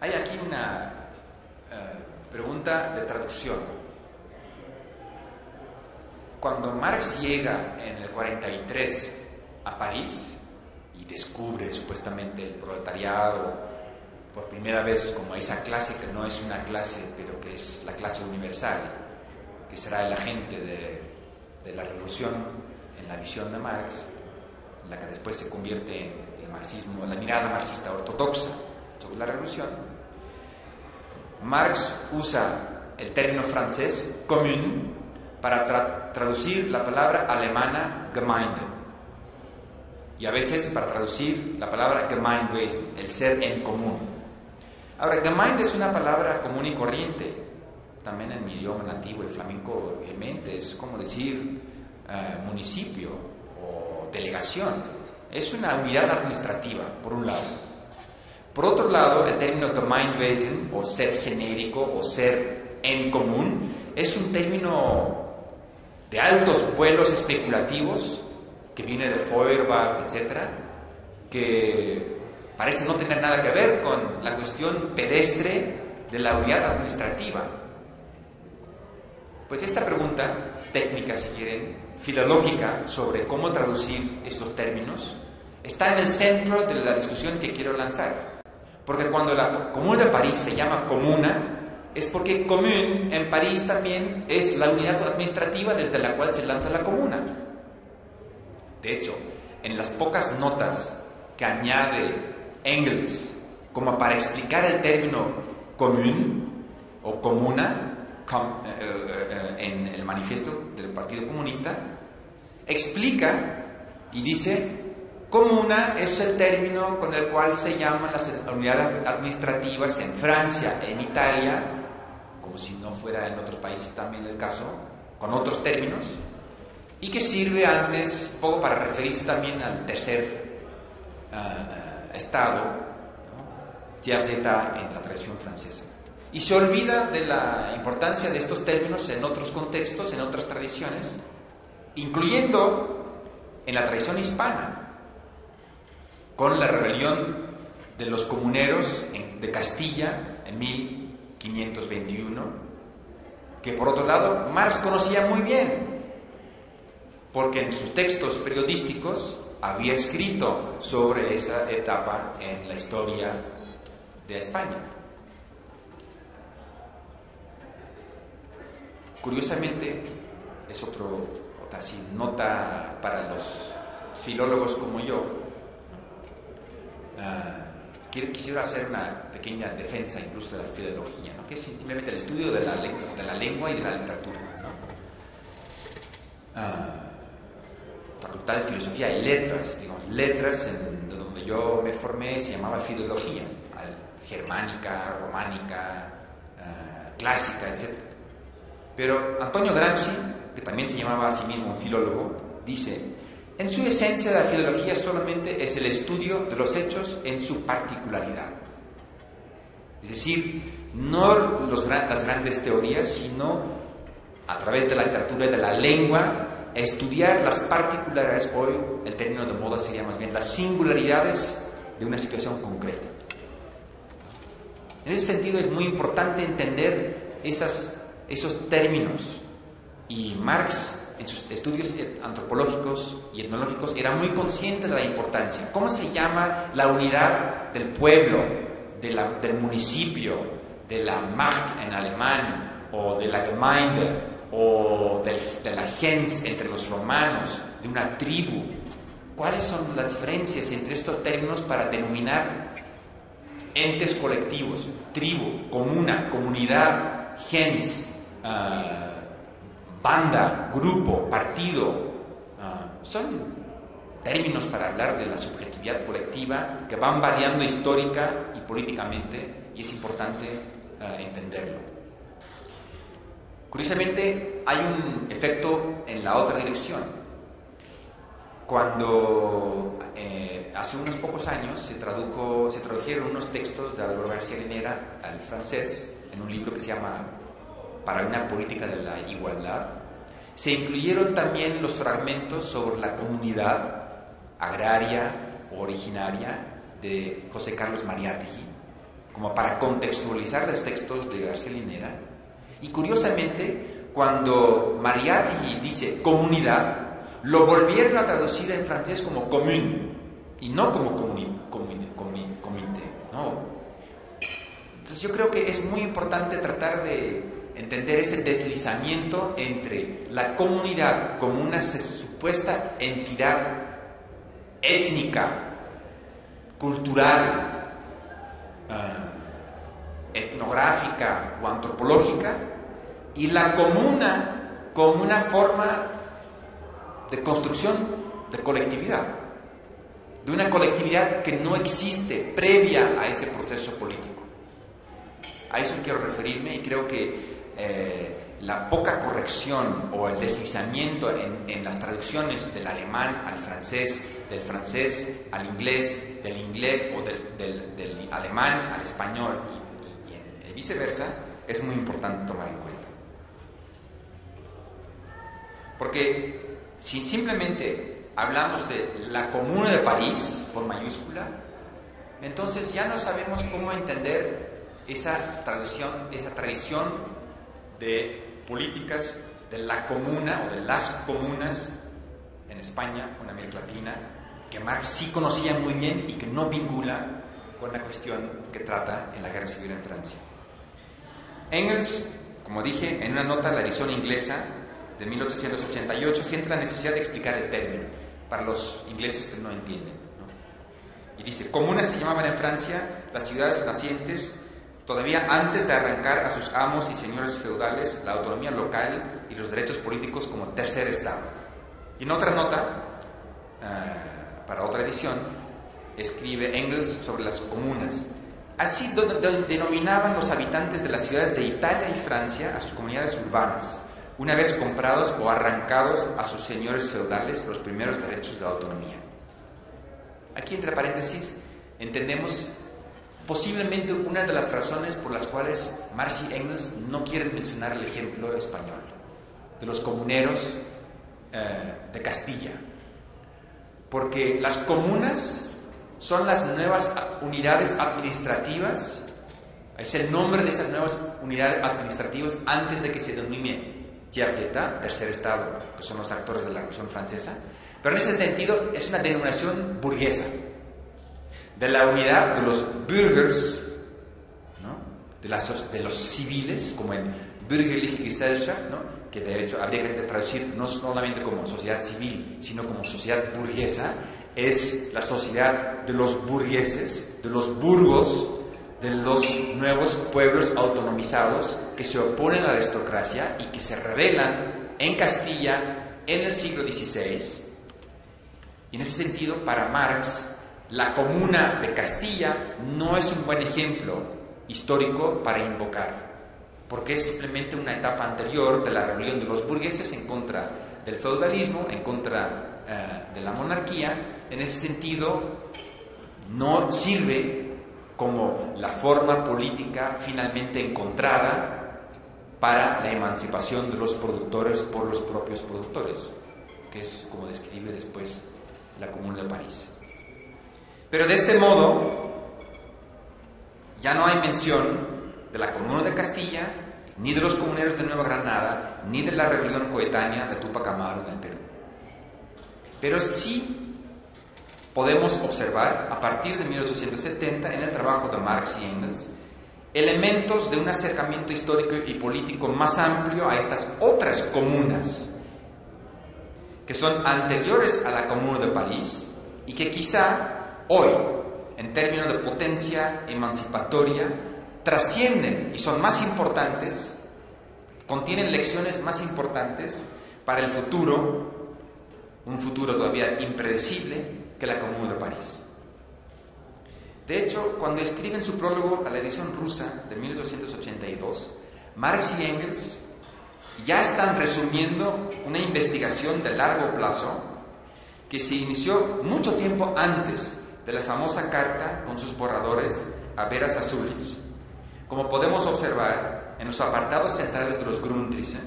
Hay aquí una pregunta de traducción. Cuando Marx llega en el 43 a París y descubre supuestamente el proletariado por primera vez como esa clase que no es una clase, pero que es la clase universal, que será el agente de la revolución en la visión de Marx, en la que después se convierte en el marxismo, la mirada marxista ortodoxa sobre la revolución, Marx usa el término francés commune para traducir la palabra alemana Gemeinde, y a veces para traducir la palabra Gemeinwesen, el ser en común. Ahora, Gemeinde es una palabra común y corriente, también en mi idioma nativo, el flamenco, gemeinde, es como decir municipio o delegación. Es una unidad administrativa, por un lado. Por otro lado, el término Gemeinwesen, o ser genérico, o ser en común, es un término de altos vuelos especulativos, que viene de Feuerbach, etc., que parece no tener nada que ver con la cuestión pedestre de la unidad administrativa. Pues esta pregunta técnica, si quieren, filológica, sobre cómo traducir estos términos, está en el centro de la discusión que quiero lanzar. Porque cuando la Comuna de París se llama comuna, es porque commune en París también es la unidad administrativa desde la cual se lanza la comuna. De hecho, en las pocas notas que añade Engels como para explicar el término commune o comuna en el manifiesto del Partido Comunista, explica y dice: comuna es el término con el cual se llaman las unidades administrativas en Francia, en Italia, como si no fuera en otros países también el caso, con otros términos, y que sirve antes un poco para referirse también al tercer estado, ¿no? Tiers état en la tradición francesa. Y se olvida de la importancia de estos términos en otros contextos, en otras tradiciones, incluyendo en la tradición hispana, con la rebelión de los comuneros de Castilla en 1521, que por otro lado Marx conocía muy bien, porque en sus textos periodísticos había escrito sobre esa etapa en la historia de España. Curiosamente, es otra nota para los filólogos como yo. Quisiera hacer una pequeña defensa incluso de la filología, ¿no? Que es simplemente el estudio de la lengua y de la literatura, ¿no? Facultad de Filosofía y Letras, digamos, letras de donde yo me formé se llamaba filología, germánica, románica, clásica, etc. Pero Antonio Gramsci, que también se llamaba a sí mismo un filólogo, dice: en su esencia la filología solamente es el estudio de los hechos en su particularidad. Es decir, no las grandes teorías, sino a través de la literatura y de la lengua, estudiar las particularidades. Hoy el término de moda sería más bien las singularidades de una situación concreta. En ese sentido es muy importante entender esos términos, y Marx en sus estudios antropológicos y etnológicos era muy consciente de la importancia. ¿Cómo se llama la unidad del pueblo, del municipio, de la Macht en alemán, o de la Gemeinde, o de la gens entre los romanos, de una tribu? ¿Cuáles son las diferencias entre estos términos para denominar entes colectivos? Tribu, comuna, comunidad, gens, banda, grupo, partido, son términos para hablar de la subjetividad colectiva que van variando histórica y políticamente, y es importante entenderlo. Curiosamente, hay un efecto en la otra dirección. Cuando hace unos pocos años se tradujeron unos textos de Álvaro García Linera al francés en un libro que se llama Para una política de la igualdad, se incluyeron también los fragmentos sobre la comunidad agraria o originaria de José Carlos Mariátegui, como para contextualizar los textos de García Linera. Y curiosamente, cuando Mariátegui dice comunidad, lo volvieron a traducir en francés como commune y no como comité, no. Entonces yo creo que es muy importante tratar de entender ese deslizamiento entre la comunidad como una supuesta entidad étnica, cultural, etnográfica o antropológica, y la comuna como una forma de construcción de colectividad, de una colectividad que no existe previa a ese proceso político. A eso quiero referirme, y creo que la poca corrección o el deslizamiento en las traducciones del alemán al francés, del francés al inglés, del inglés o del alemán al español y viceversa, es muy importante tomar en cuenta. Porque si simplemente hablamos de la Comuna de París, por mayúscula, entonces ya no sabemos cómo entender esa tradición de políticas de la comuna o de las comunas en España o en América Latina, que Marx sí conocía muy bien y que no vincula con la cuestión que trata en la Guerra Civil en Francia. Engels, como dije, en una nota de la edición inglesa de 1888, siente la necesidad de explicar el término para los ingleses que no entienden, ¿no? Y dice: comunas se llamaban en Francia las ciudades nacientes todavía antes de arrancar a sus amos y señores feudales la autonomía local y los derechos políticos como tercer estado. Y en otra nota, para otra edición, escribe Engels sobre las comunas. Así denominaban los habitantes de las ciudades de Italia y Francia a sus comunidades urbanas, una vez comprados o arrancados a sus señores feudales los primeros derechos de autonomía. Aquí, entre paréntesis, entendemos posiblemente una de las razones por las cuales Marx y Engels no quieren mencionar el ejemplo español de los comuneros de Castilla, porque las comunas son las nuevas unidades administrativas, es el nombre de esas nuevas unidades administrativas antes de que se denomine tiers état, tercer estado, que son los actores de la Revolución Francesa, pero en ese sentido es una denominación burguesa de la unidad de los bürgers, ¿no? de los civiles, como en Bürgerliche Gesellschaft, ¿no? Que de hecho habría que traducir no solamente como sociedad civil, sino como sociedad burguesa. Es la sociedad de los burgueses, de los burgos, de los nuevos pueblos autonomizados que se oponen a la aristocracia y que se rebelan en Castilla en el siglo XVI. Y en ese sentido, para Marx, la Comuna de Castilla no es un buen ejemplo histórico para invocar, porque es simplemente una etapa anterior de la rebelión de los burgueses en contra del feudalismo, en contra de la monarquía. En ese sentido, no sirve como la forma política finalmente encontrada para la emancipación de los productores por los propios productores, que es como describe después la Comuna de París. Pero de este modo, ya no hay mención de la Comuna de Castilla, ni de los comuneros de Nueva Granada, ni de la rebelión coetánea de Túpac Amaru en el Perú. Pero sí podemos observar, a partir de 1870, en el trabajo de Marx y Engels, elementos de un acercamiento histórico y político más amplio a estas otras comunas, que son anteriores a la Comuna de París y que quizá hoy, en términos de potencia emancipatoria, trascienden y son más importantes contienen lecciones más importantes para el futuro, un futuro todavía impredecible, que la Comuna de París. De hecho, cuando escriben su prólogo a la edición rusa de 1882, Marx y Engels ya están resumiendo una investigación de largo plazo que se inició mucho tiempo antes de la famosa carta con sus borradores a Vera Zasulich, como podemos observar en los apartados centrales de los Grundrisse,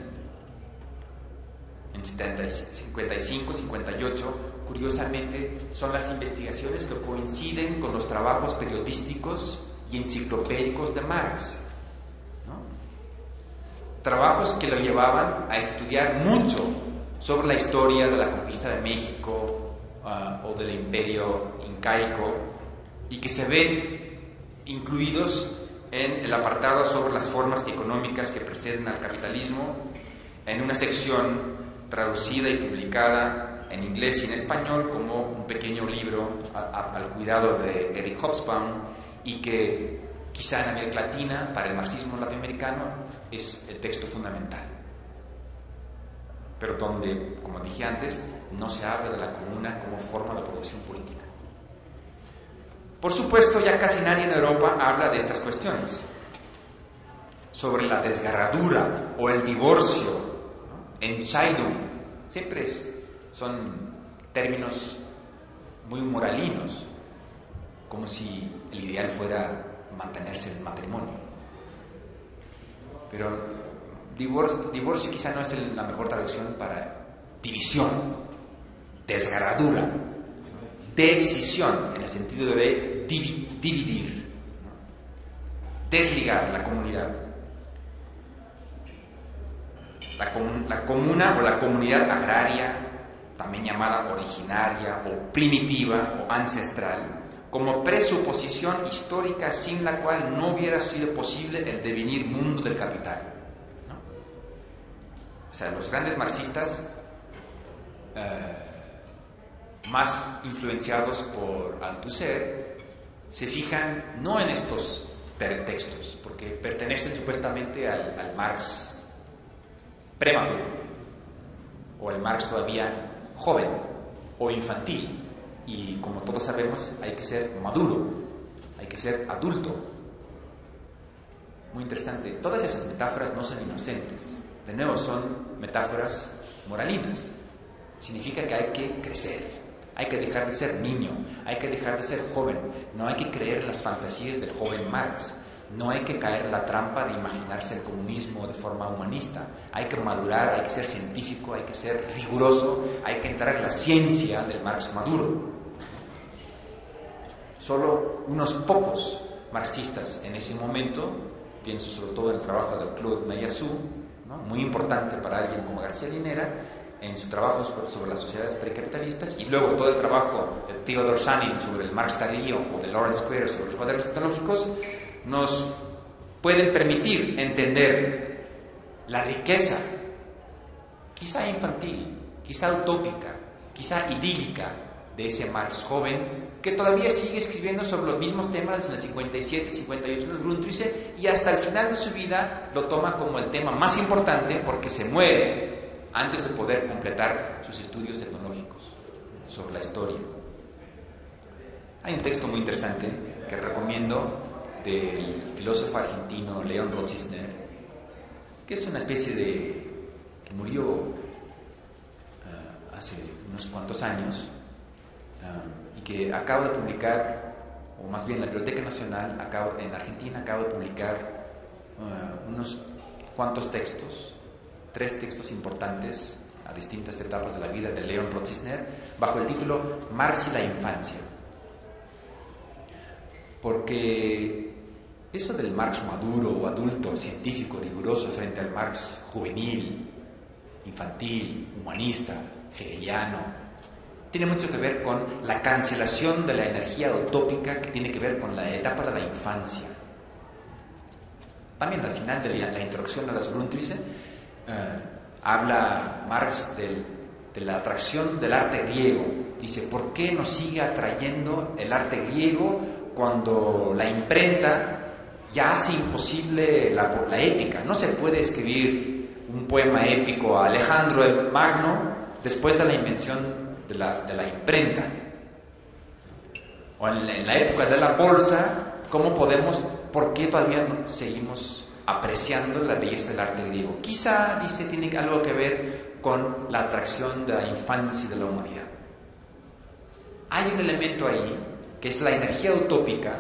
en 55, 58, curiosamente son las investigaciones que coinciden con los trabajos periodísticos y enciclopédicos de Marx, ¿no? Trabajos que lo llevaban a estudiar mucho sobre la historia de la conquista de México o del imperio incaico, y que se ven incluidos en el apartado sobre las formas económicas que preceden al capitalismo, en una sección traducida y publicada en inglés y en español como un pequeño libro al cuidado de Eric Hobsbawm, y que quizá en América Latina, para el marxismo latinoamericano, es el texto fundamental, pero donde, como dije antes, no se habla de la comuna como forma de producción política. Por supuesto, ya casi nadie en Europa habla de estas cuestiones, sobre la desgarradura o el divorcio, ¿no? Entscheidung, siempre son términos muy moralinos, como si el ideal fuera mantenerse en el matrimonio. Pero divorcio quizá no es la mejor traducción para división, desgarradura, decisión, en el sentido de dividir, ¿no? Desligar la comunidad. La comuna o la comunidad agraria, también llamada originaria o primitiva o ancestral, como presuposición histórica sin la cual no hubiera sido posible el devenir mundo del capital, ¿no? O sea, los grandes marxistas, más influenciados por Althusser, se fijan no en estos textos, porque pertenecen supuestamente al Marx prematuro, o el Marx todavía joven o infantil, y como todos sabemos hay que ser maduro, hay que ser adulto. Muy interesante, todas esas metáforas no son inocentes, de nuevo son metáforas moralinas. Significa que hay que crecer, hay que dejar de ser niño, hay que dejar de ser joven, no hay que creer en las fantasías del joven Marx, no hay que caer en la trampa de imaginarse el comunismo de forma humanista. Hay que madurar, hay que ser científico, hay que ser riguroso, hay que entrar en la ciencia del Marx maduro. Solo unos pocos marxistas en ese momento, pienso sobre todo en el trabajo de Claude Meillassoux, ¿no? Muy importante para alguien como García Linera, en su trabajo sobre las sociedades precapitalistas, y luego todo el trabajo de Theodor Schanin sobre el Marx tardío, o de Lawrence Square sobre los cuadernos tecnológicos, nos pueden permitir entender la riqueza, quizá infantil, quizá utópica, quizá idílica, de ese Marx joven, que todavía sigue escribiendo sobre los mismos temas en el 57, 58 en los Grundrisse, y hasta el final de su vida lo toma como el tema más importante, porque se muere antes de poder completar sus estudios tecnológicos sobre la historia. Hay un texto muy interesante que recomiendo del filósofo argentino León Rotzisner, que es una especie de... que murió hace unos cuantos años, y que acaba de publicar, o más bien la Biblioteca Nacional en Argentina acaba de publicar unos cuantos textos, 3 textos importantes a distintas etapas de la vida de León Rotzisner, bajo el título Marx y la infancia. Porque eso del Marx maduro o adulto, científico, riguroso, frente al Marx juvenil, infantil, humanista, hegeliano, tiene mucho que ver con la cancelación de la energía utópica, que tiene que ver con la etapa de la infancia. También al final de la introducción a las Grundrisse habla Marx de la atracción del arte griego. Dice, ¿por qué nos sigue atrayendo el arte griego cuando la imprenta ya hace imposible la épica? No se puede escribir un poema épico a Alejandro el Magno después de la invención de la imprenta. O en la época de la bolsa, ¿por qué todavía seguimos apreciando la belleza del arte griego? Quizá, dice, tiene algo que ver con la atracción de la infancia y de la humanidad. Hay un elemento ahí que es la energía utópica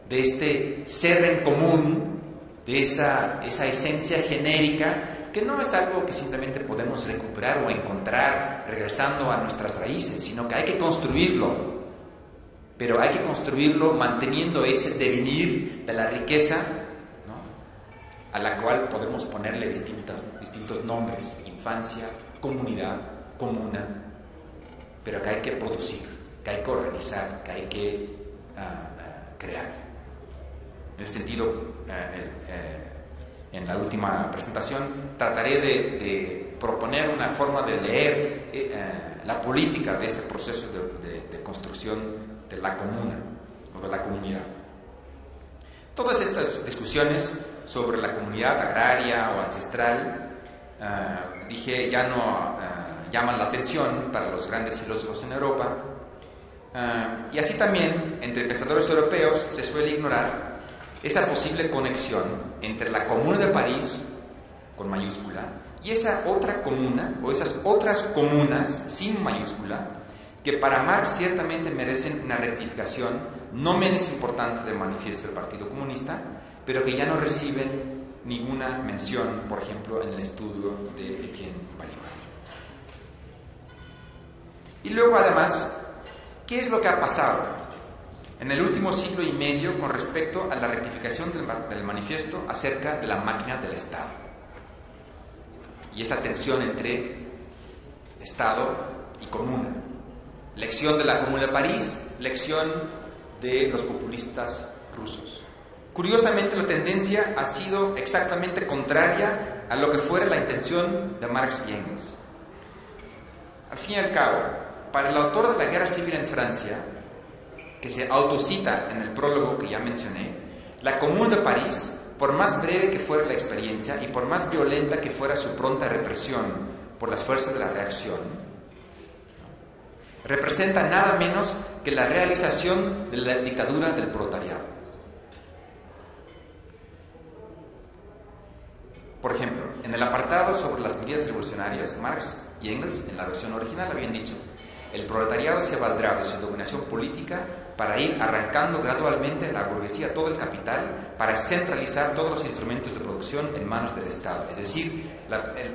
de este ser en común, de esa esencia genérica, que no es algo que simplemente podemos recuperar o encontrar regresando a nuestras raíces, sino que hay que construirlo. Pero hay que construirlo manteniendo ese devenir de la riqueza, ¿no?, a la cual podemos ponerle distintos nombres: infancia, comunidad, comuna, pero que hay que producir, que hay que organizar, que hay que crear. En ese sentido, en la última presentación trataré de proponer una forma de leer la política de ese proceso de construcción de la comuna o de la comunidad. Todas estas discusiones sobre la comunidad agraria o ancestral, dije, ya no llaman la atención para los grandes filósofos en Europa, y así también entre pensadores europeos se suele ignorar esa posible conexión entre la Comuna de París, con mayúscula, y esa otra comuna o esas otras comunas sin mayúscula, que para Marx ciertamente merecen una rectificación no menos importante del manifiesto del Partido Comunista, pero que ya no reciben ninguna mención, por ejemplo, en el estudio de Etienne Balibar. Y luego, además, ¿qué es lo que ha pasado en el último siglo y medio con respecto a la rectificación del manifiesto acerca de la máquina del Estado? Y esa tensión entre Estado y comuna. Lección de la Comuna de París, lección de los populistas rusos. Curiosamente, la tendencia ha sido exactamente contraria a lo que fuera la intención de Marx y Engels. Al fin y al cabo, para el autor de la Guerra Civil en Francia, que se autocita en el prólogo que ya mencioné, la Comuna de París, por más breve que fuera la experiencia y por más violenta que fuera su pronta represión por las fuerzas de la reacción, representa nada menos que la realización de la dictadura del proletariado. Por ejemplo, en el apartado sobre las medidas revolucionarias, Marx y Engels, en la versión original, habían dicho: el proletariado se valdrá de su dominación política para ir arrancando gradualmente a la burguesía todo el capital, para centralizar todos los instrumentos de producción en manos del Estado, es decir,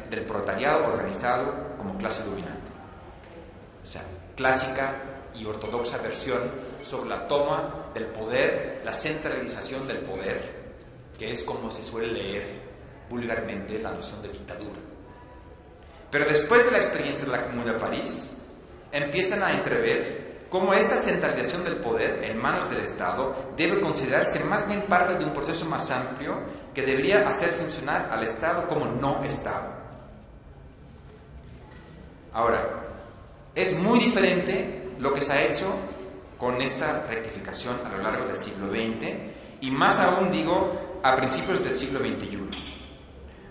del proletariado organizado como clase dominante. O sea, clásica y ortodoxa versión sobre la toma del poder, la centralización del poder, que es como se suele leer vulgarmente la noción de dictadura. Pero después de la experiencia de la Comuna de París, empiezan a entrever cómo esta centralización del poder en manos del Estado debe considerarse más bien parte de un proceso más amplio que debería hacer funcionar al Estado como no Estado. Ahora, es muy diferente lo que se ha hecho con esta rectificación a lo largo del siglo XX y más aún, digo, a principios del siglo XXI.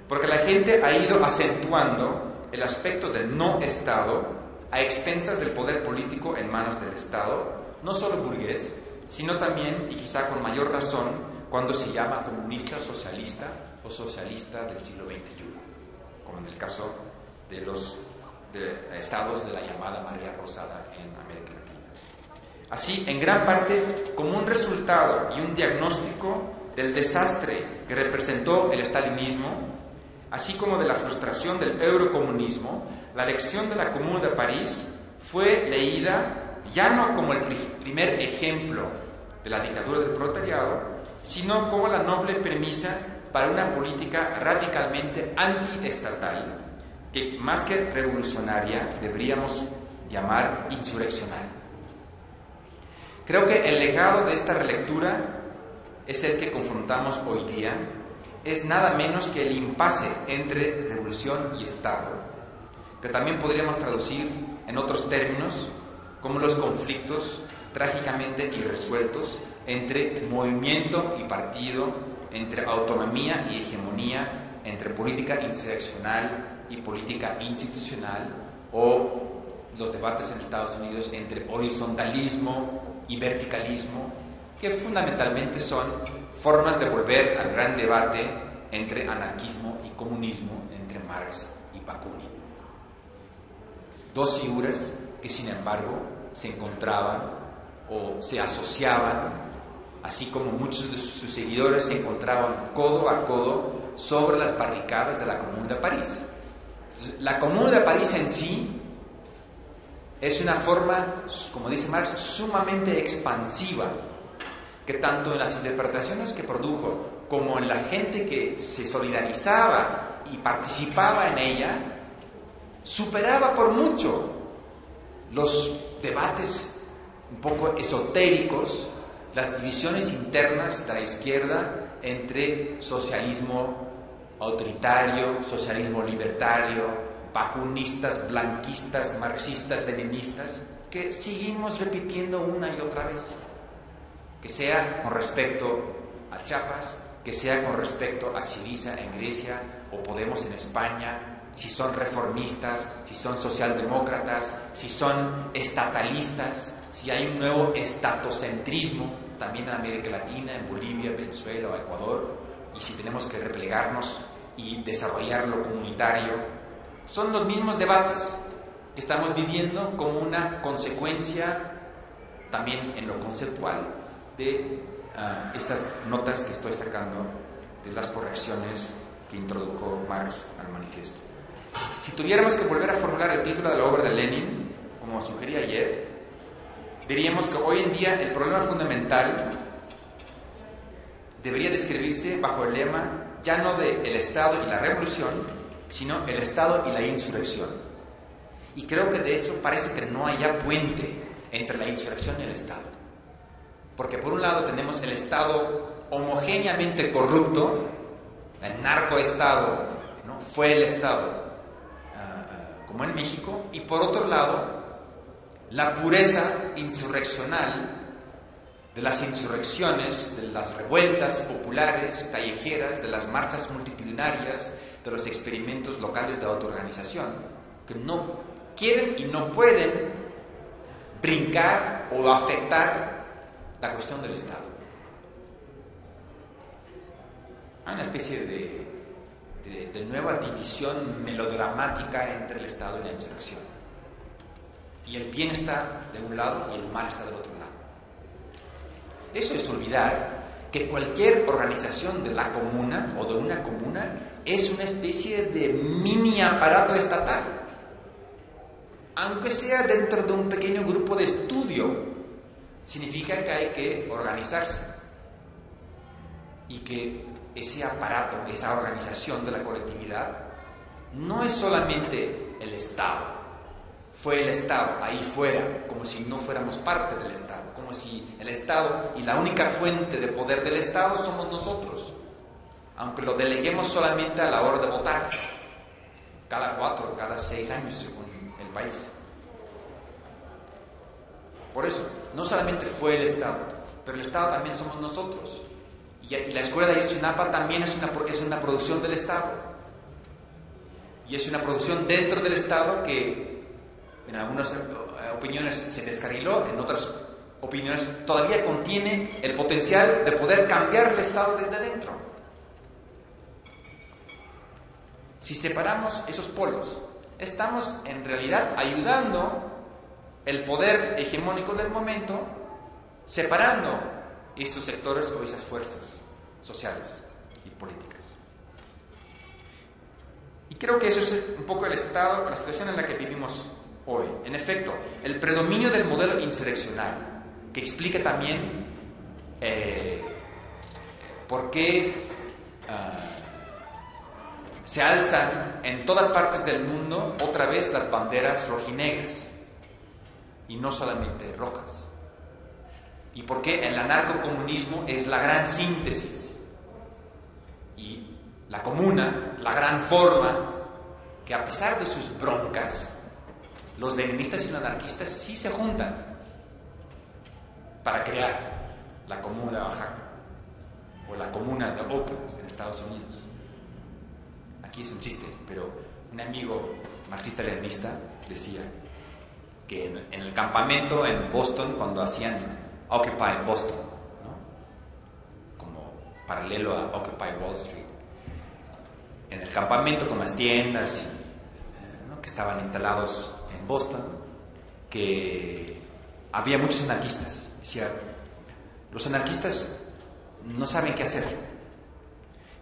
Porque la gente ha ido acentuando el aspecto del no Estado a expensas del poder político en manos del Estado, no solo burgués, sino también, y quizá con mayor razón, cuando se llama comunista, socialista o socialista del siglo XXI, como en el caso de los estados de la llamada María Rosada en América Latina. Así, en gran parte, como un resultado y un diagnóstico del desastre que representó el estalinismo, así como de la frustración del eurocomunismo, la lección de la Comuna de París fue leída ya no como el primer ejemplo de la dictadura del proletariado, sino como la noble premisa para una política radicalmente antiestatal, que más que revolucionaria deberíamos llamar insurreccional. Creo que el legado de esta relectura es el que confrontamos hoy día, es nada menos que el impasse entre revolución y Estado, que también podríamos traducir en otros términos como los conflictos trágicamente irresueltos entre movimiento y partido, entre autonomía y hegemonía entre política insurreccional y política institucional, o los debates en Estados Unidos entre horizontalismo y verticalismo, que fundamentalmente son formas de volver al gran debate entre anarquismo y comunismo, entre Marx y Bakunin. Dos figuras que, sin embargo, se encontraban o se asociaban, así como muchos de sus seguidores se encontraban codo a codo sobre las barricadas de la Comuna de París. La Comuna de París en sí es una forma, como dice Marx, sumamente expansiva, que tanto en las interpretaciones que produjo como en la gente que se solidarizaba y participaba en ella, superaba por mucho los debates un poco esotéricos, las divisiones internas de la izquierda entre socialismo autoritario, socialismo libertario, bakunistas, blanquistas, marxistas, leninistas, que seguimos repitiendo una y otra vez. Que sea con respecto a Chiapas, que sea con respecto a Syriza en Grecia o Podemos en España, si son reformistas, si son socialdemócratas, si son estatalistas, si hay un nuevo estatocentrismo también en América Latina, en Bolivia, Venezuela o Ecuador, y si tenemos que replegarnos y desarrollar lo comunitario. Son los mismos debates que estamos viviendo como una consecuencia también en lo conceptual de esas notas que estoy sacando de las correcciones que introdujo Marx al manifiesto. Si tuviéramos que volver a formular el título de la obra de Lenin, como sugerí ayer, diríamos que hoy en día el problema fundamental debería describirse bajo el lema ya no de el Estado y la revolución, sino el Estado y la insurrección. Y creo que de hecho parece que no hay ya puente entre la insurrección y el Estado. Porque por un lado tenemos el Estado homogéneamente corrupto, el narcoestado, ¿no? Fue el Estado, como en México, y por otro lado la pureza insurreccional de las insurrecciones, de las revueltas populares, callejeras, de las marchas multitudinarias, de los experimentos locales de autoorganización, que no quieren y no pueden brincar o afectar la cuestión del Estado. Hay una especie de nueva división melodramática entre el Estado y la insurrección. Y el bien está de un lado y el mal está del otro lado. Eso es olvidar que cualquier organización de la comuna o de una comuna es una especie de mini aparato estatal, aunque sea dentro de un pequeño grupo de estudio. Significa que hay que organizarse y que ese aparato, esa organización de la colectividad no es solamente el Estado. Fue el Estado ahí fuera, como si no fuéramos parte del Estado, como si el Estado y la única fuente de poder del Estado somos nosotros, aunque lo deleguemos solamente a la hora de votar, cada 4, cada 6 años según el país. Por eso, no solamente fue el Estado, pero el Estado también somos nosotros. Y la escuela de Ayotzinapa también es una producción del Estado. Y es una producción dentro del Estado que en algunas opiniones se descarriló, en otras opiniones todavía contiene el potencial de poder cambiar el Estado desde dentro. Si separamos esos polos, estamos en realidad ayudando el poder hegemónico del momento, separando esos sectores o esas fuerzas sociales y políticas. Y creo que eso es un poco el estado, la situación en la que vivimos hoy. En efecto, el predominio del modelo insurreccional, que explica también por qué se alzan en todas partes del mundo otra vez las banderas rojinegras y no solamente rojas, y por qué el anarcocomunismo es la gran síntesis y la comuna, la gran forma que, a pesar de sus broncas, los leninistas y los anarquistas sí se juntan para crear la comuna de Oaxaca o la comuna de Oakland en Estados Unidos. aquí es un chiste, pero un amigo marxista-leninista decía que en el campamento en Boston, cuando hacían Occupy Boston, ¿no? Como paralelo a Occupy Wall Street, en el campamento con las tiendas, ¿no?, que estaban instalados en Boston, que había muchos anarquistas. Decía, los anarquistas no saben qué hacer,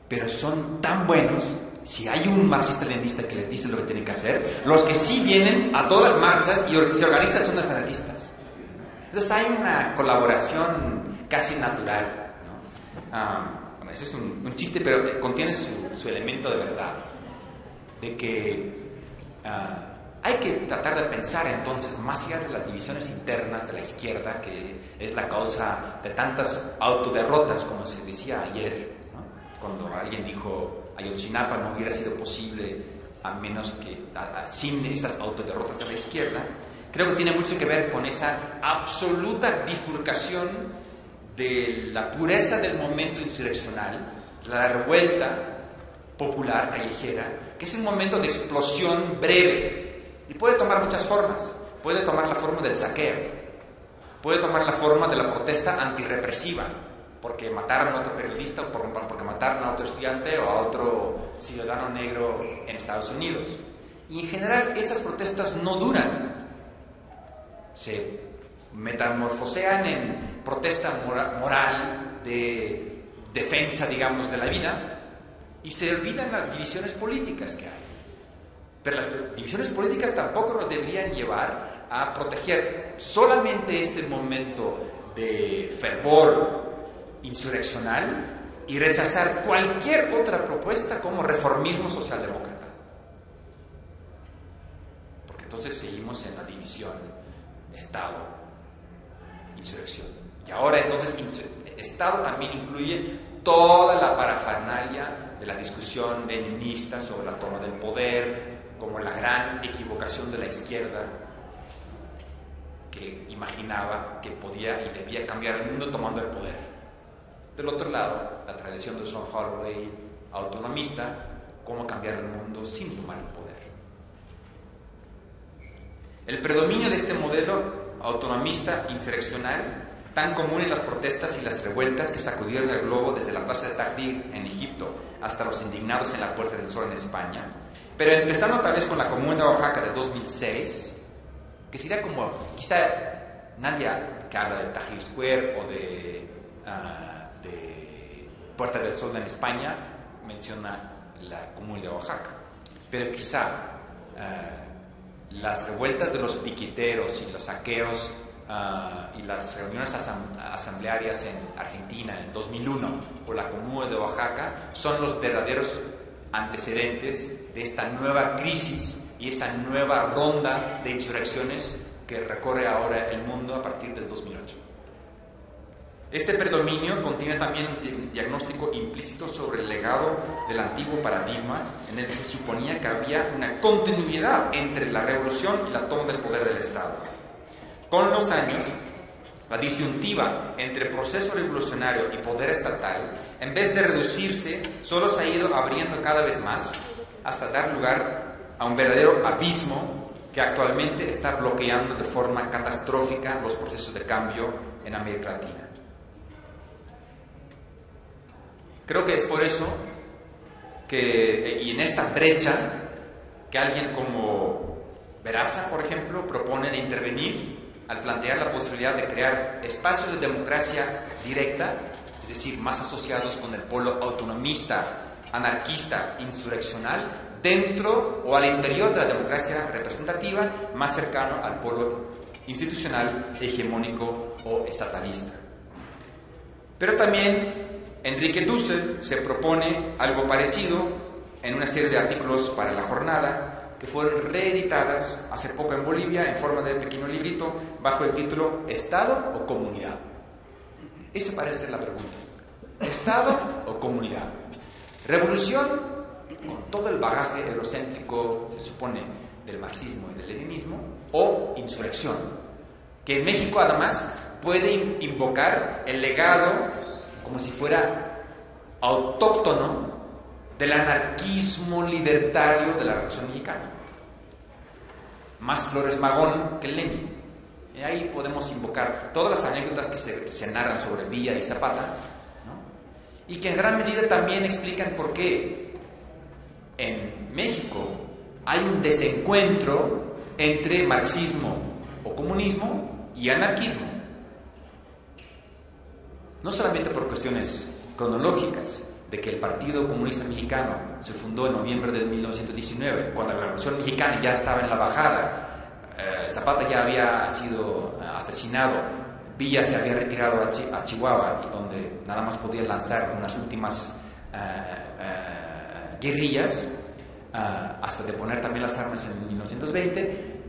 pero son tan buenos. Si hay un marxista-leninista que les dice lo que tienen que hacer, los que sí vienen a todas las marchas y se organizan son los anarquistas. Entonces hay una colaboración casi natural, ¿no? Bueno, ese es un chiste, pero contiene su elemento de verdad, de que hay que tratar de pensar entonces más allá de las divisiones internas de la izquierda, que es la causa de tantas autoderrotas, como se decía ayer, ¿no? Cuando alguien dijo Ayotzinapa no hubiera sido posible a menos que sin esas autoderrotas de la izquierda. Creo que tiene mucho que ver con esa absoluta bifurcación de la pureza del momento insurreccional, la revuelta popular callejera, que es un momento de explosión breve y puede tomar muchas formas. Puede tomar la forma del saqueo, puede tomar la forma de la protesta antirrepresiva, porque mataron a otro periodista o porque mataron a otro estudiante o a otro ciudadano negro en Estados Unidos. Y en general esas protestas no duran. Se metamorfosean en protesta moral de defensa, digamos, de la vida, y se olvidan las divisiones políticas que hay. Pero las divisiones políticas tampoco nos deberían llevar a proteger solamente este momento de fervor insurreccional y rechazar cualquier otra propuesta como reformismo socialdemócrata, porque entonces seguimos en la división Estado, insurrección. Y ahora entonces Estado también incluye toda la parafernalia de la discusión leninista sobre la toma del poder, como la gran equivocación de la izquierda, que imaginaba que podía y debía cambiar el mundo tomando el poder. Del otro lado, la tradición de John Holloway, autonomista, cómo cambiar el mundo sin tomar el poder. El predominio de este modelo autonomista insurreccional, tan común en las protestas y las revueltas que sacudieron el globo desde la plaza de Tahrir en Egipto hasta los indignados en la Puerta del Sol en España, pero empezando tal vez con la Comuna de Oaxaca de 2006, que sería como, quizá nadie que habla de Tahrir Square o de Puerta del Sol en España menciona la Comuna de Oaxaca, pero quizá las revueltas de los piqueteros y los saqueos y las reuniones asamblearias en Argentina en 2001 o la Comuna de Oaxaca son los verdaderos antecedentes de esta nueva crisis y esa nueva ronda de insurrecciones que recorre ahora el mundo a partir del 2008. Este predominio contiene también un diagnóstico implícito sobre el legado del antiguo paradigma en el que se suponía que había una continuidad entre la revolución y la toma del poder del Estado. Con los años, la disyuntiva entre proceso revolucionario y poder estatal, en vez de reducirse, solo se ha ido abriendo cada vez más hasta dar lugar a un verdadero abismo que actualmente está bloqueando de forma catastrófica los procesos de cambio en América Latina. Creo que es por eso que, y en esta brecha, que alguien como Veraza, por ejemplo, propone de intervenir al plantear la posibilidad de crear espacios de democracia directa, es decir, más asociados con el polo autonomista, anarquista, insurreccional, dentro o al interior de la democracia representativa, más cercano al polo institucional, hegemónico o estatalista. Pero también Enrique Dussel se propone algo parecido en una serie de artículos para La Jornada que fueron reeditadas hace poco en Bolivia en forma de pequeño librito bajo el título ¿Estado o comunidad? Esa parece ser la pregunta. ¿Estado o comunidad? Revolución, con todo el bagaje eurocéntrico, se supone, del marxismo y del leninismo, o insurrección, que en México además puede invocar el legado como si fuera autóctono del anarquismo libertario de la Revolución Mexicana. Más Flores Magón que Lenin. Y ahí podemos invocar todas las anécdotas que se narran sobre Villa y Zapata, ¿no? Y que en gran medida también explican por qué en México hay un desencuentro entre marxismo o comunismo y anarquismo. No solamente por cuestiones cronológicas, de que el Partido Comunista Mexicano se fundó en noviembre de 1919, cuando la Revolución Mexicana ya estaba en la bajada, Zapata ya había sido asesinado, Villa se había retirado a Chihuahua, y donde nada más podía lanzar unas últimas guerrillas, hasta de poner también las armas en 1920.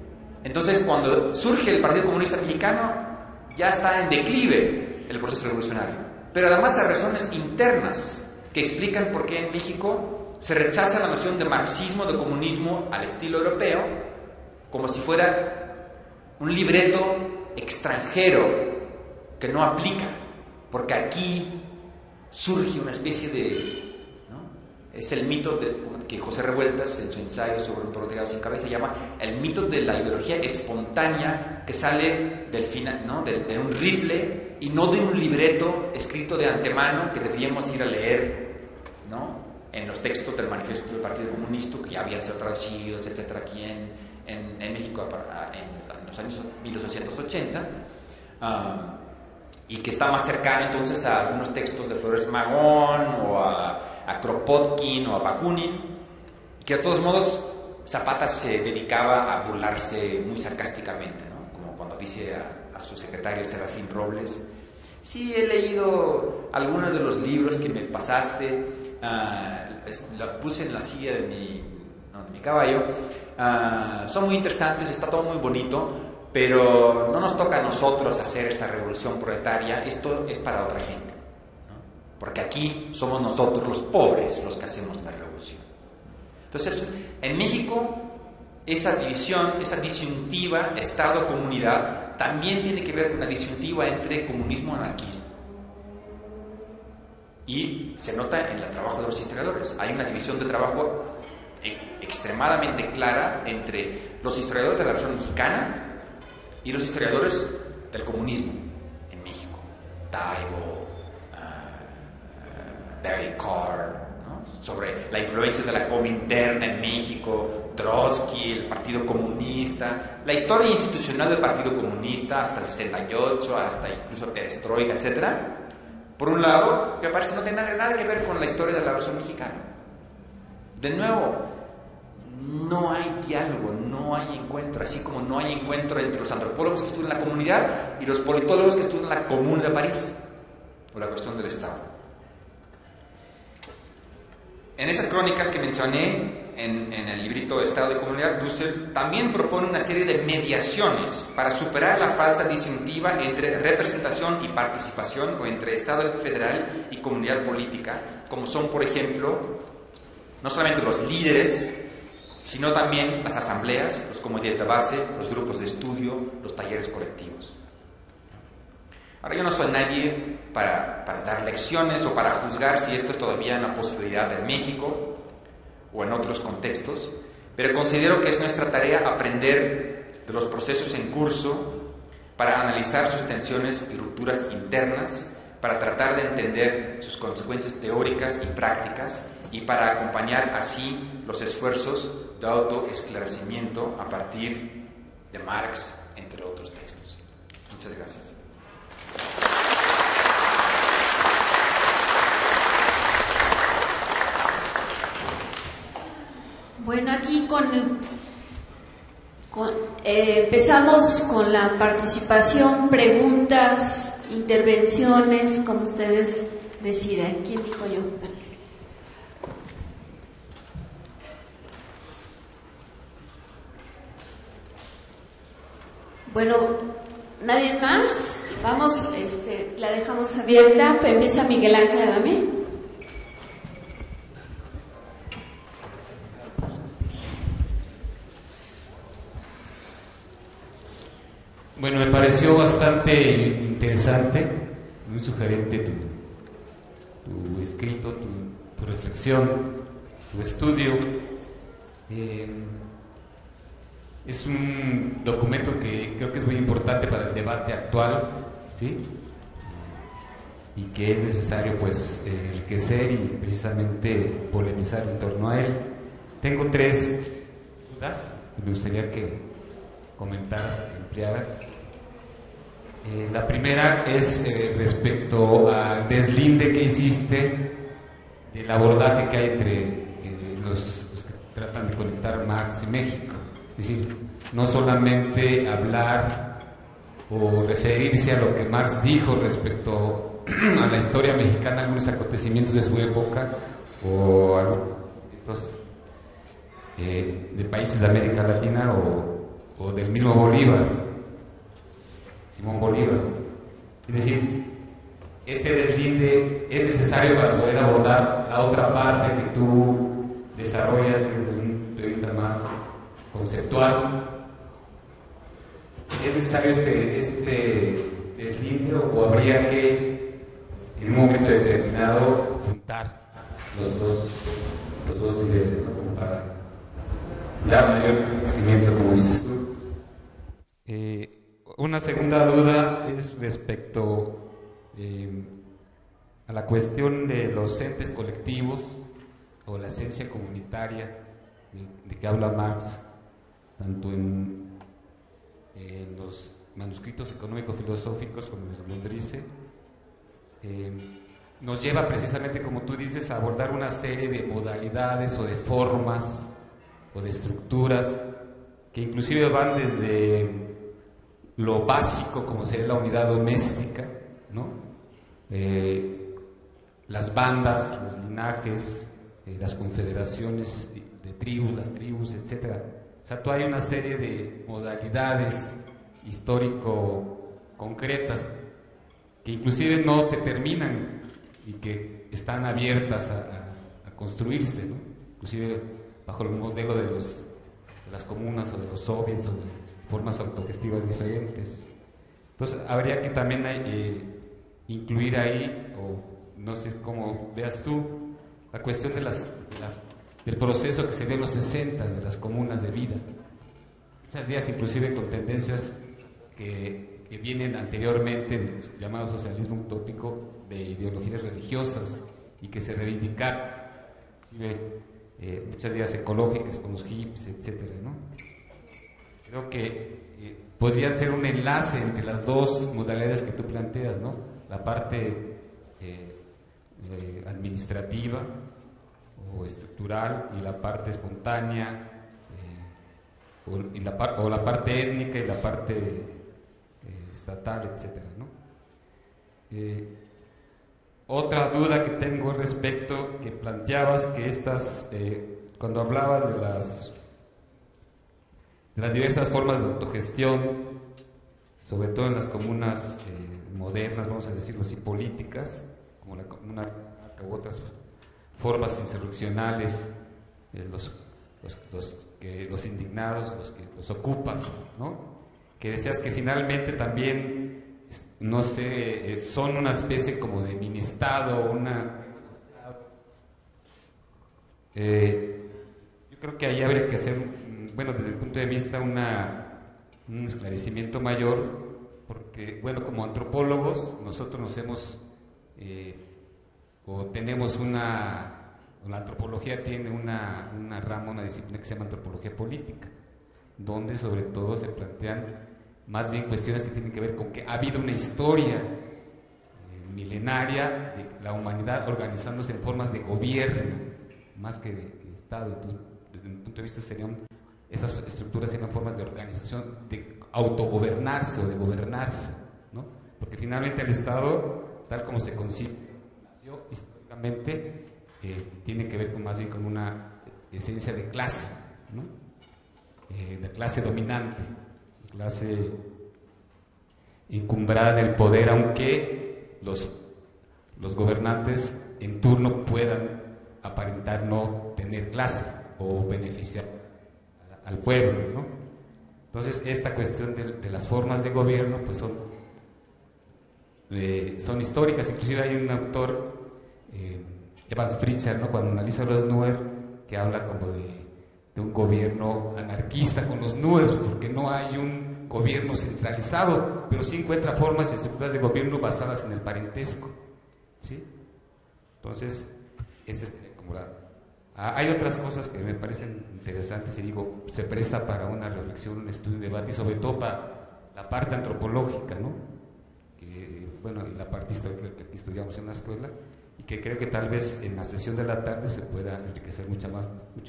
Entonces, cuando surge el Partido Comunista Mexicano, ya está en declive el proceso revolucionario. Pero además hay razones internas que explican por qué en México se rechaza la noción de marxismo, de comunismo al estilo europeo, como si fuera un libreto extranjero que no aplica, porque aquí surge una especie de, ¿no? Es el mito que José Revueltas, en su ensayo sobre un proletariado sin cabeza, llama el mito de la ideología espontánea que sale del final, ¿no? de un rifle, y no de un libreto escrito de antemano que deberíamos ir a leer, ¿no? En los textos del manifiesto del Partido Comunista, que ya habían sido traducidos, etcétera, aquí en México en los años 1880, y que está más cercano entonces a algunos textos de Flores Magón o a Kropotkin o a Bakunin, y que de todos modos Zapata se dedicaba a burlarse muy sarcásticamente, ¿no? Como cuando dice a su secretario Serafín Robles: sí, he leído algunos de los libros que me pasaste, los puse en la silla de mi caballo, son muy interesantes, está todo muy bonito, pero no nos toca a nosotros hacer esta revolución proletaria, esto es para otra gente, ¿no? Porque aquí somos nosotros los pobres los que hacemos la revolución. Entonces, en México, esa división, esa disyuntiva Estado-comunidad también tiene que ver con una disyuntiva entre comunismo y anarquismo. Y se nota en el trabajo de los historiadores. Hay una división de trabajo extremadamente clara entre los historiadores de la Revolución Mexicana y los historiadores del comunismo en México. Taibo, Barry Carr, ¿no? Sobre la influencia de la Cominterna en México, Trotsky, el Partido Comunista, la historia institucional del Partido Comunista hasta el 68, hasta incluso Perestroika, etc. Por un lado, que parece no tener nada que ver con la historia de la Revolución Mexicana. De nuevo, no hay diálogo, no hay encuentro, así como no hay encuentro entre los antropólogos que estudian la comunidad y los politólogos que estudian la Comuna de París, o la cuestión del Estado. En esas crónicas que mencioné en el librito Estado y Comunidad, Dussel también propone una serie de mediaciones para superar la falsa disyuntiva entre representación y participación, o entre Estado federal y comunidad política, como son, por ejemplo, no solamente los líderes, sino también las asambleas, los comités de base, los grupos de estudio, los talleres colectivos. Ahora, yo no soy nadie para dar lecciones o para juzgar si esto es todavía una posibilidad en México o en otros contextos, pero considero que es nuestra tarea aprender de los procesos en curso para analizar sus tensiones y rupturas internas, para tratar de entender sus consecuencias teóricas y prácticas, y para acompañar así los esfuerzos de autoesclarecimiento a partir de Marx, entre otros textos. Muchas gracias. Bueno, aquí empezamos con la participación, preguntas, intervenciones, como ustedes deciden. ¿Quién dijo yo? Bueno, ¿nadie más? Vamos, la dejamos abierta. Empieza Miguel Ángel Adame. Bueno, me pareció bastante interesante, muy sugerente tu escrito, tu reflexión. su estudio. Es un documento que creo que es muy importante para el debate actual, ¿sí? Y que es necesario pues enriquecer y precisamente polemizar en torno a él. Tengo 3 dudas que me gustaría que comentaras, que ampliaras. La primera es respecto al deslinde que hiciste del abordaje que hay entre los que tratan de conectar Marx y México. Es decir, no solamente hablar o referirse a lo que Marx dijo respecto a la historia mexicana, algunos acontecimientos de su época o algunos de países de América Latina o del mismo Bolívar, Simón Bolívar. Es decir, este deslinde es necesario para poder abordar la otra parte que tú desarrollas desde un punto de vista más conceptual. ¿Es necesario este deslinde o habría que en un momento determinado juntar los dos niveles, ¿no? Como para dar mayor conocimiento, como dices tú? Una segunda duda es respecto a la cuestión de los entes colectivos o la esencia comunitaria de que habla Marx, tanto en los manuscritos económico-filosóficos como en los Grundrisse. Nos lleva precisamente, como tú dices, a abordar una serie de modalidades o de formas o de estructuras que inclusive van desde lo básico, como sería la unidad doméstica, ¿no? Las bandas, los linajes, las confederaciones de tribus, las tribus, etc. O sea, tú hay una serie de modalidades histórico-concretas que inclusive no te terminan y que están abiertas a construirse, ¿no? Inclusive bajo el modelo de las comunas o de los soviets o de formas autogestivas diferentes. Entonces habría que también incluir ahí, o no sé cómo veas tú, la cuestión del proceso que se dio en los 60 de las comunas de vida. Muchas días inclusive con tendencias que vienen anteriormente del llamado socialismo utópico, de ideologías religiosas y que se reivindicaron, muchas ideas ecológicas con los hippies, etcétera, ¿no? Creo que podría ser un enlace entre las dos modalidades que tú planteas, ¿no? La parte administrativa o estructural y la parte espontánea, o la parte étnica y la parte estatal, etcétera, ¿no? Otra duda que tengo respecto que planteabas que cuando hablabas de las diversas formas de autogestión, sobre todo en las comunas modernas, vamos a decirlo así, políticas, como la comuna u otras formas insurreccionales, los indignados, los ocupas, ¿no? Que decías que finalmente también, no sé, son una especie como de mini-estado, yo creo que ahí habría que hacer, bueno, desde el punto de vista un esclarecimiento mayor, porque, bueno, como antropólogos nosotros nos hemos, o tenemos la antropología tiene una rama, una disciplina que se llama antropología política, donde sobre todo se plantean más bien cuestiones que tienen que ver con que ha habido una historia milenaria de la humanidad organizándose en formas de gobierno, más que de Estado. Entonces, desde mi punto de vista esas estructuras serían formas de organización, de autogobernarse o de gobernarse, ¿no? Porque finalmente el Estado, tal como se concibe, nació históricamente, tiene que ver más bien con una esencia de clase, ¿no? De clase dominante, clase encumbrada del poder, aunque los gobernantes en turno puedan aparentar no tener clase o beneficiar al pueblo, ¿no? Entonces esta cuestión de las formas de gobierno pues son históricas. Inclusive hay un autor, Evans Pritchard, ¿no? Cuando analiza Rosnuer, que habla como de un gobierno anarquista con los nuevos, porque no hay un gobierno centralizado, pero sí encuentra formas y estructuras de gobierno basadas en el parentesco, ¿sí? Entonces, ese es como hay otras cosas que me parecen interesantes y digo, se presta para una reflexión, un estudio, un debate y sobre todo para la parte antropológica, ¿no? Que, bueno, y la parte histórica que aquí estudiamos en la escuela y que creo que tal vez en la sesión de la tarde se pueda enriquecer mucho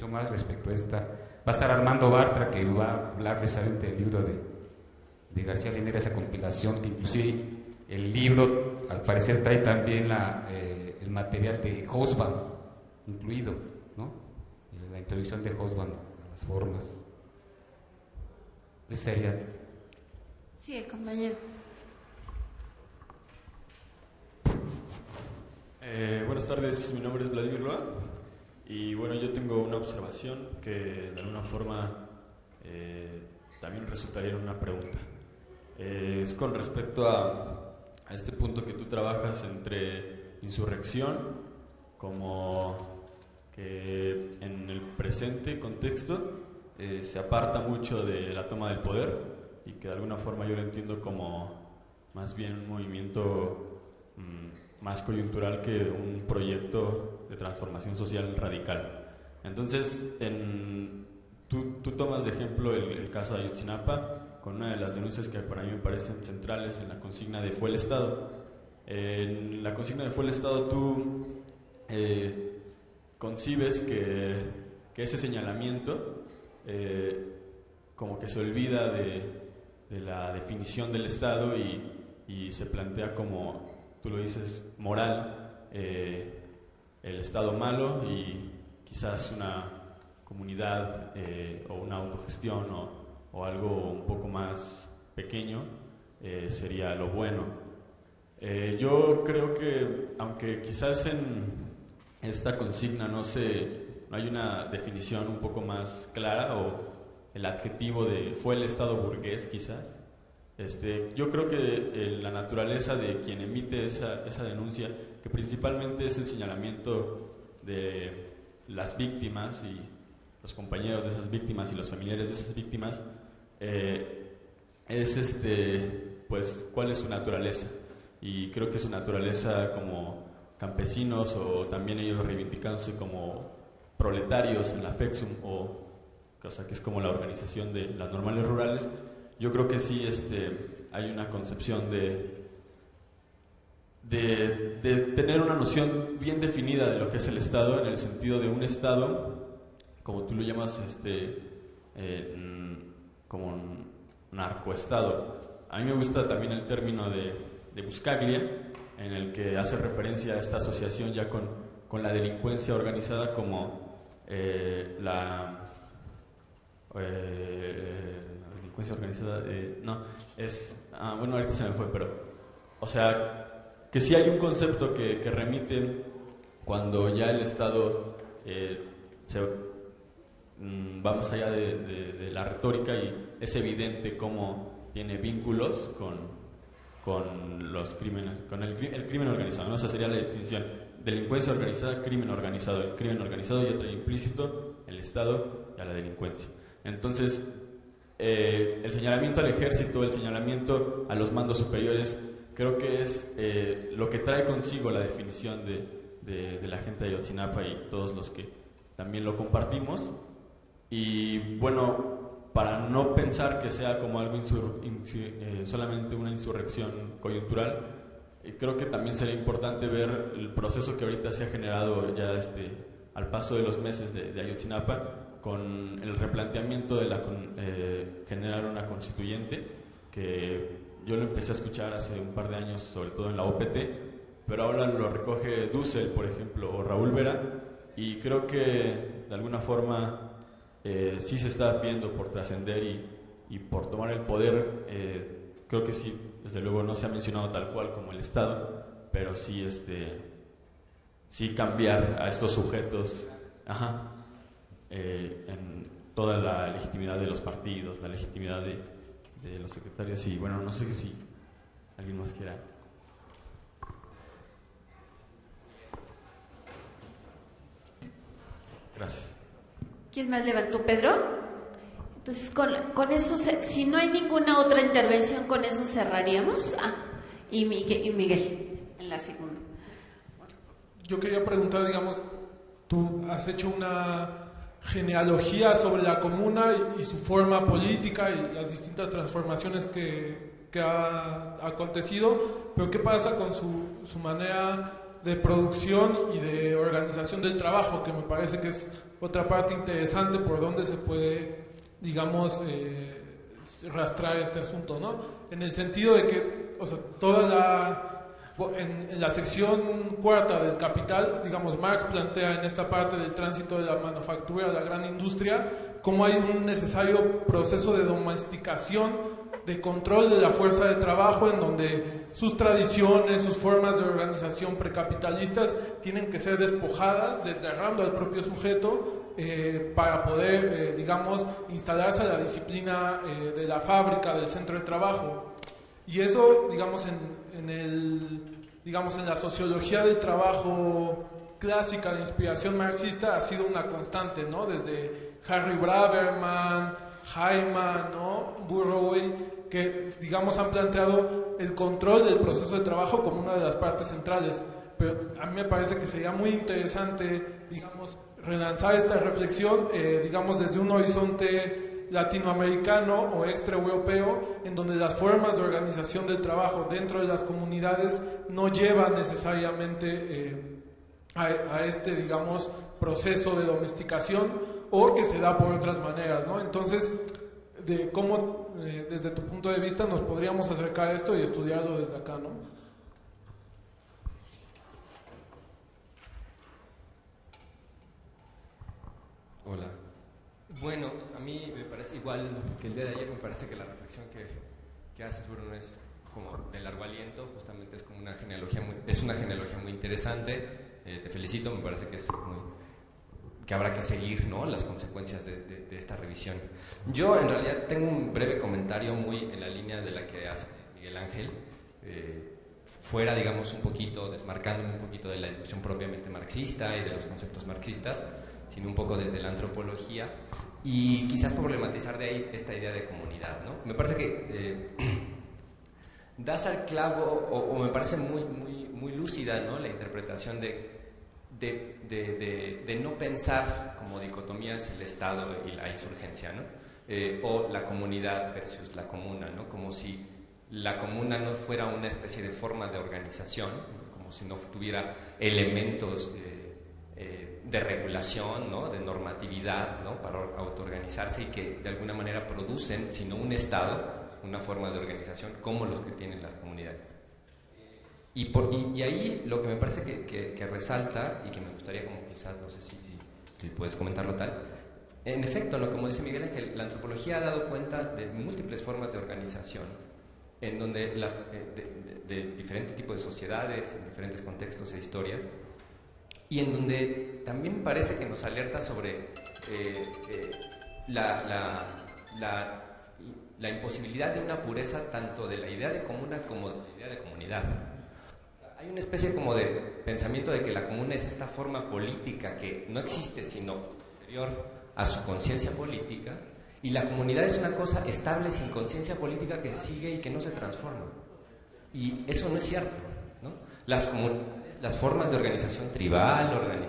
más respecto a esta. Va a estar Armando Bartra, que va a hablar precisamente del libro de García Linera, esa compilación, que inclusive el libro al parecer trae también el material de Hobsbawm incluido, ¿no? La introducción de Hobsbawm a las formas. ¿Es seria? Sí, el compañero. Buenas tardes, mi nombre es Vladimir Loa y bueno, yo tengo una observación que de alguna forma también resultaría en una pregunta. Es con respecto a este punto que tú trabajas entre insurrección, como que en el presente contexto se aparta mucho de la toma del poder y que de alguna forma yo lo entiendo como más bien un movimiento más coyuntural que un proyecto de transformación social radical. Entonces, tú tomas de ejemplo el caso de Ayotzinapa con una de las denuncias que para mí me parecen centrales en la consigna de "Fue el Estado". En la consigna de "Fue el Estado" tú concibes que ese señalamiento como que se olvida de la definición del Estado y se plantea como, tú lo dices, moral, el Estado malo y quizás una comunidad o una autogestión o algo un poco más pequeño sería lo bueno. Yo creo que aunque quizás en esta consigna no hay una definición un poco más clara o el adjetivo de "fue el Estado burgués", quizás, yo creo que la naturaleza de quien emite esa denuncia, que principalmente es el señalamiento de las víctimas y los compañeros de esas víctimas y los familiares de esas víctimas, es pues cuál es su naturaleza. Y creo que su naturaleza como campesinos, o también ellos reivindicándose como proletarios en la FEXUM, cosa que es como la organización de las normales rurales. Yo creo que sí hay una concepción de tener una noción bien definida de lo que es el Estado, en el sentido de un Estado, como tú lo llamas, como un narcoestado. A mí me gusta también el término de Buscaglia, en el que hace referencia a esta asociación ya con la delincuencia organizada como la delincuencia organizada, bueno, ahorita se me fue, pero, o sea, que sí hay un concepto que remite cuando ya el Estado va más allá de la retórica y es evidente cómo tiene vínculos con los crímenes, con el crimen organizado, ¿no? Esa sería la distinción: delincuencia organizada, crimen organizado. El crimen organizado ya trae implícito el Estado y a la delincuencia. Entonces, el señalamiento al ejército, el señalamiento a los mandos superiores, creo que es lo que trae consigo la definición de la gente de Ayotzinapa y todos los que también lo compartimos. Y bueno, para no pensar que sea como algo solamente una insurrección coyuntural, creo que también sería importante ver el proceso que ahorita se ha generado ya al paso de los meses de Ayotzinapa, con el replanteamiento de generar una constituyente, que yo lo empecé a escuchar hace un par de años, sobre todo en la OPT, pero ahora lo recoge Dussel, por ejemplo, o Raúl Vera, y creo que de alguna forma sí se está viendo por trascender y por tomar el poder. Creo que sí, desde luego no se ha mencionado tal cual como el Estado, pero sí, sí cambiar a estos sujetos, en toda la legitimidad de los partidos, la legitimidad de los secretarios. Y bueno, no sé si alguien más quiera. Gracias. ¿Quién más levantó? ¿Pedro? Entonces, con eso, si no hay ninguna otra intervención, con eso cerraríamos. Y Miguel, en la segunda. Yo quería preguntar, digamos, tú has hecho una genealogía sobre la comuna y su forma política y las distintas transformaciones que ha acontecido, pero ¿qué pasa con su manera de producción y de organización del trabajo? Que me parece que es otra parte interesante por donde se puede, digamos, rastrar este asunto, ¿no? En el sentido de que, o sea, en la sección cuarta del Capital, digamos, Marx plantea en esta parte del tránsito de la manufactura a la gran industria cómo hay un necesario proceso de domesticación, de control de la fuerza de trabajo, en donde sus tradiciones, sus formas de organización precapitalistas tienen que ser despojadas, desgarrando al propio sujeto para poder, digamos, instalarse a la disciplina de la fábrica, del centro de trabajo. Y eso, digamos, en la sociología del trabajo clásica de inspiración marxista ha sido una constante, ¿no? Desde Harry Braverman, Hyman, ¿no? Burroughs, que, digamos, han planteado el control del proceso de trabajo como una de las partes centrales. Pero a mí me parece que sería muy interesante, digamos, relanzar esta reflexión, digamos, desde un horizonte latinoamericano o extraeuropeo, en donde las formas de organización del trabajo dentro de las comunidades no llevan necesariamente a este, digamos, proceso de domesticación, o que se da por otras maneras, ¿no? Entonces, de cómo, desde tu punto de vista, nos podríamos acercar a esto y estudiarlo desde acá, ¿no? Hola. Bueno, a mí me parece igual que el día de ayer, me parece que la reflexión que haces, Bruno, es como de largo aliento, justamente es como una genealogía muy interesante. Te felicito, me parece que que habrá que seguir, ¿no?, las consecuencias de esta revisión. Yo en realidad tengo un breve comentario muy en la línea de la que hace Miguel Ángel, fuera, digamos, un poquito, desmarcándome un poquito de la discusión propiamente marxista y de los conceptos marxistas, sino un poco desde la antropología, y quizás problematizar de ahí esta idea de comunidad, ¿no? Me parece que das al clavo, o me parece muy lúcida, ¿no?, la interpretación de no pensar como dicotomías el Estado y la insurgencia, ¿no? O la comunidad versus la comuna, ¿no? Como si la comuna no fuera una especie de forma de organización, ¿no?, como si no tuviera elementos de regulación, ¿no?, de normatividad, ¿no?, para autoorganizarse, y que de alguna manera producen, sino un Estado, una forma de organización como los que tienen las comunidades. Y ahí lo que me parece que resalta, y que me gustaría, como quizás, no sé si puedes comentarlo tal, en efecto, ¿no?, como dice Miguel Ángel, la antropología ha dado cuenta de múltiples formas de organización, en donde de diferentes tipos de sociedades, en diferentes contextos e historias, y en donde también parece que nos alerta sobre la imposibilidad de una pureza tanto de la idea de comuna como de la idea de comunidad. Hay una especie como de pensamiento de que la comuna es esta forma política que no existe sino posterior a su conciencia política, y la comunidad es una cosa estable sin conciencia política que sigue y que no se transforma. Y eso no es cierto, ¿no? Las comunidades, las formas de organización tribal,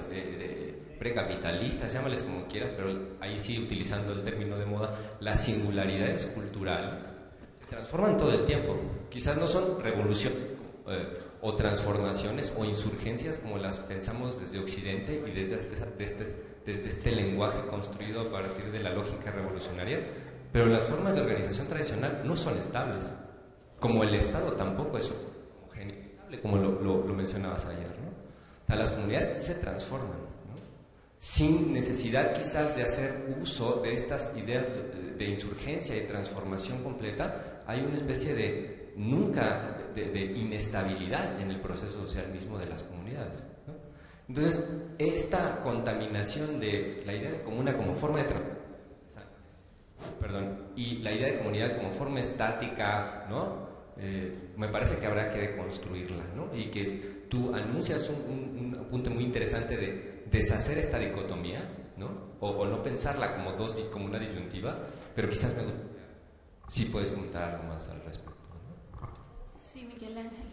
precapitalistas, llámales como quieras, pero ahí sí, utilizando el término de moda, las singularidades culturales se transforman todo el tiempo. Quizás no son revoluciones o transformaciones o insurgencias como las pensamos desde Occidente y desde este lenguaje construido a partir de la lógica revolucionaria, pero las formas de organización tradicional no son estables, como el Estado tampoco es homogéneo, como lo mencionabas ayer, ¿no? O sea, las comunidades se transforman, ¿no?, sin necesidad quizás de hacer uso de estas ideas de insurgencia y transformación completa. Hay una especie de inestabilidad en el proceso social mismo de las comunidades, ¿no? Entonces, esta contaminación de la idea de comuna como forma de y la idea de comunidad como forma estática, ¿no?, me parece que habrá que deconstruirla, ¿no?, y que tú anuncias un punto muy interesante de deshacer esta dicotomía, ¿no? O no pensarla como como una disyuntiva, pero quizás me gustaría, sí puedes comentar algo más al respecto, ¿no? Sí, Miguel Ángel.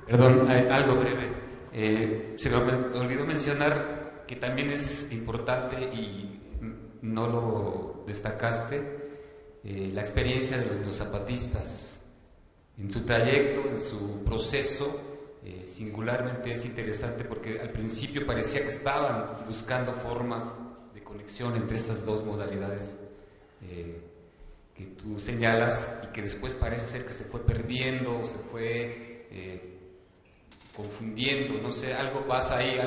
Perdón, algo breve. Se me olvidó mencionar que también es importante y no lo destacaste, la experiencia de los zapatistas en su trayecto, en su proceso. Singularmente es interesante porque al principio parecía que estaban buscando formas de conexión entre estas dos modalidades que tú señalas y que después parece ser que se fue perdiendo, se fue confundiendo, no sé, algo pasa ahí,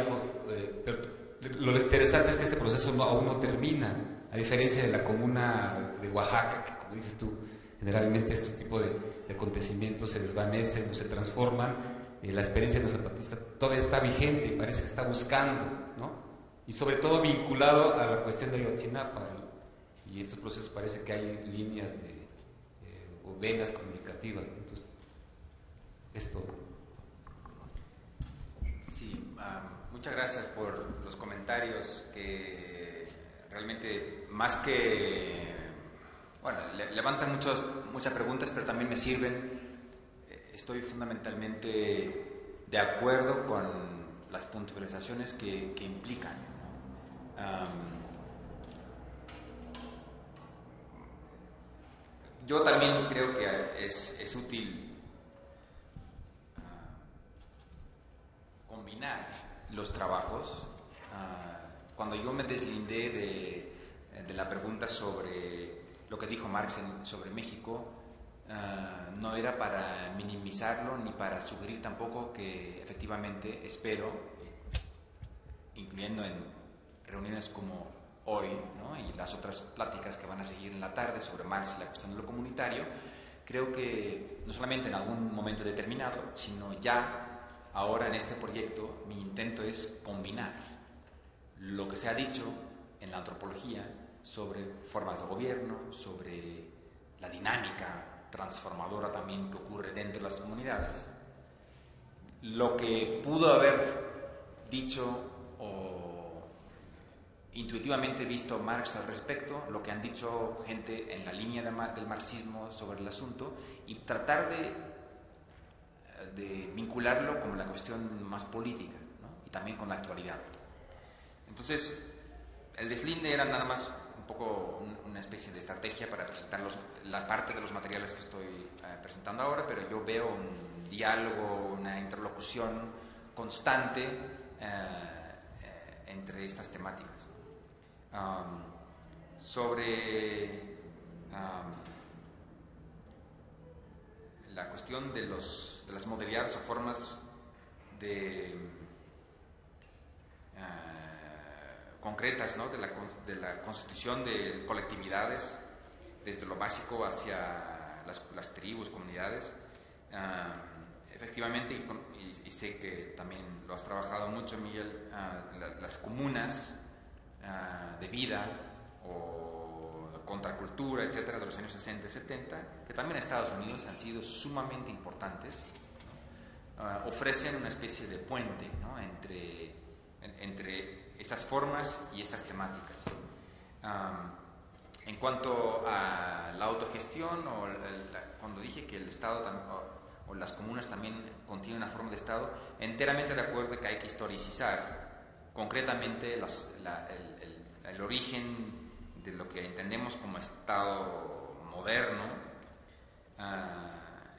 pero lo interesante es que ese proceso aún no termina, a diferencia de la comuna de Oaxaca, que como dices tú, generalmente este tipo de acontecimientos se desvanecen o se transforman. La experiencia de los zapatistas todavía está vigente y parece que está buscando, ¿no? Y sobre todo vinculado a la cuestión de Ayotzinapa, y en estos procesos parece que hay líneas o venas comunicativas, ¿no? Entonces, esto. Sí, muchas gracias por los comentarios que realmente más que, bueno, levantan muchas preguntas, pero también me sirven. Estoy fundamentalmente de acuerdo con las puntualizaciones que implican, ¿no? Yo también creo que es útil combinar los trabajos. Cuando yo me deslindé de la pregunta sobre lo que dijo Marx sobre México, no era para minimizarlo ni para sugerir tampoco que efectivamente espero, incluyendo en reuniones como hoy, ¿no? Y las otras pláticas que van a seguir en la tarde sobre Marx y la cuestión de lo comunitario, creo que no solamente en algún momento determinado, sino ya ahora en este proyecto mi intento es combinar lo que se ha dicho en la antropología sobre formas de gobierno, sobre la dinámica transformadora también que ocurre dentro de las comunidades, lo que pudo haber dicho o intuitivamente visto Marx al respecto, lo que han dicho gente en la línea del marxismo sobre el asunto, y tratar de vincularlo con la cuestión más política, ¿no? Y también con la actualidad. Entonces, el deslinde era nada más un poco una especie de estrategia para presentar la parte de los materiales que estoy presentando ahora, pero yo veo un diálogo, una interlocución constante entre estas temáticas. Sobre la cuestión de las modalidades o formas concretas, ¿no? de la constitución de colectividades, desde lo básico hacia las tribus, comunidades. Efectivamente, y sé que también lo has trabajado mucho, Miguel, las comunas de vida o contracultura, etcétera, de los años 60 y 70, que también en Estados Unidos han sido sumamente importantes, ¿no? Ofrecen una especie de puente, ¿no? entre esas formas y esas temáticas. En cuanto a la autogestión, cuando dije que el Estado o las comunas también contienen una forma de Estado, enteramente de acuerdo que hay que historicizar concretamente el origen de lo que entendemos como Estado moderno,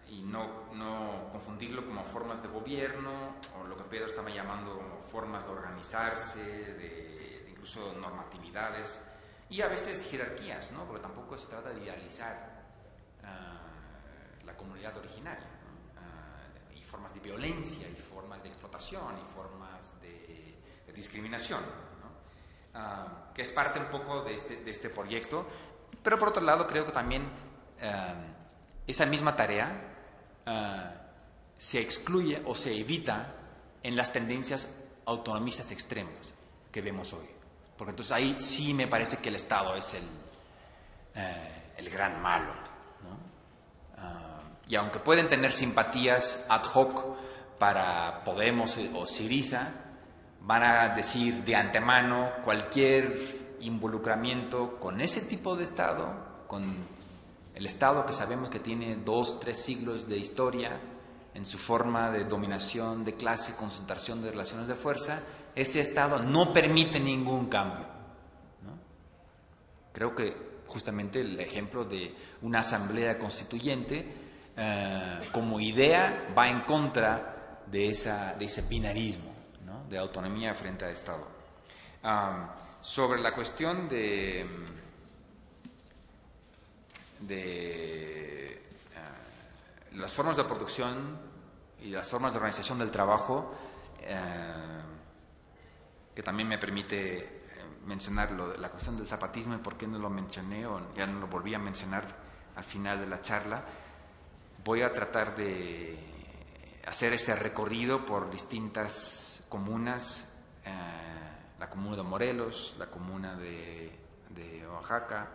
y no confundirlo como formas de gobierno, o lo que Pedro estaba llamando como formas de organizarse, de incluso normatividades, y a veces jerarquías, ¿no? Porque tampoco se trata de idealizar la comunidad originaria, ¿no? Y formas de violencia, y formas de explotación, y formas de discriminación, ¿no? Que es parte un poco de este proyecto, pero por otro lado creo que también esa misma tarea se excluye o se evita en las tendencias autonomistas extremas que vemos hoy, porque entonces ahí sí me parece que el Estado es el gran malo, ¿no? Y aunque pueden tener simpatías ad hoc para Podemos o Syriza, van a decir de antemano cualquier involucramiento con ese tipo de Estado, con el Estado que sabemos que tiene 2, 3 siglos de historia en su forma de dominación de clase, concentración de relaciones de fuerza, ese Estado no permite ningún cambio, ¿no? Creo que justamente el ejemplo de una asamblea constituyente como idea va en contra de ese binarismo, ¿no? De autonomía frente al Estado. Sobre la cuestión de las formas de producción y las formas de organización del trabajo, que también me permite mencionar la cuestión del zapatismo y por qué no lo mencioné o ya no lo volví a mencionar al final de la charla. Voy a tratar de hacer ese recorrido por distintas comunas, la comuna de Morelos, la comuna de Oaxaca,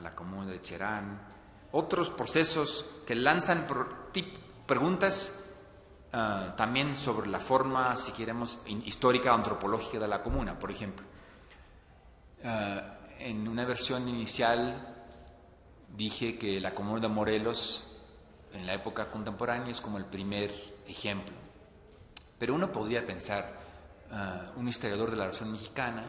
la comuna de Cherán, otros procesos que lanzan preguntas también sobre la forma, si queremos, histórica, antropológica de la comuna. Por ejemplo, en una versión inicial dije que la comuna de Morelos en la época contemporánea es como el primer ejemplo, pero uno podría pensar, un historiador de la Revolución Mexicana,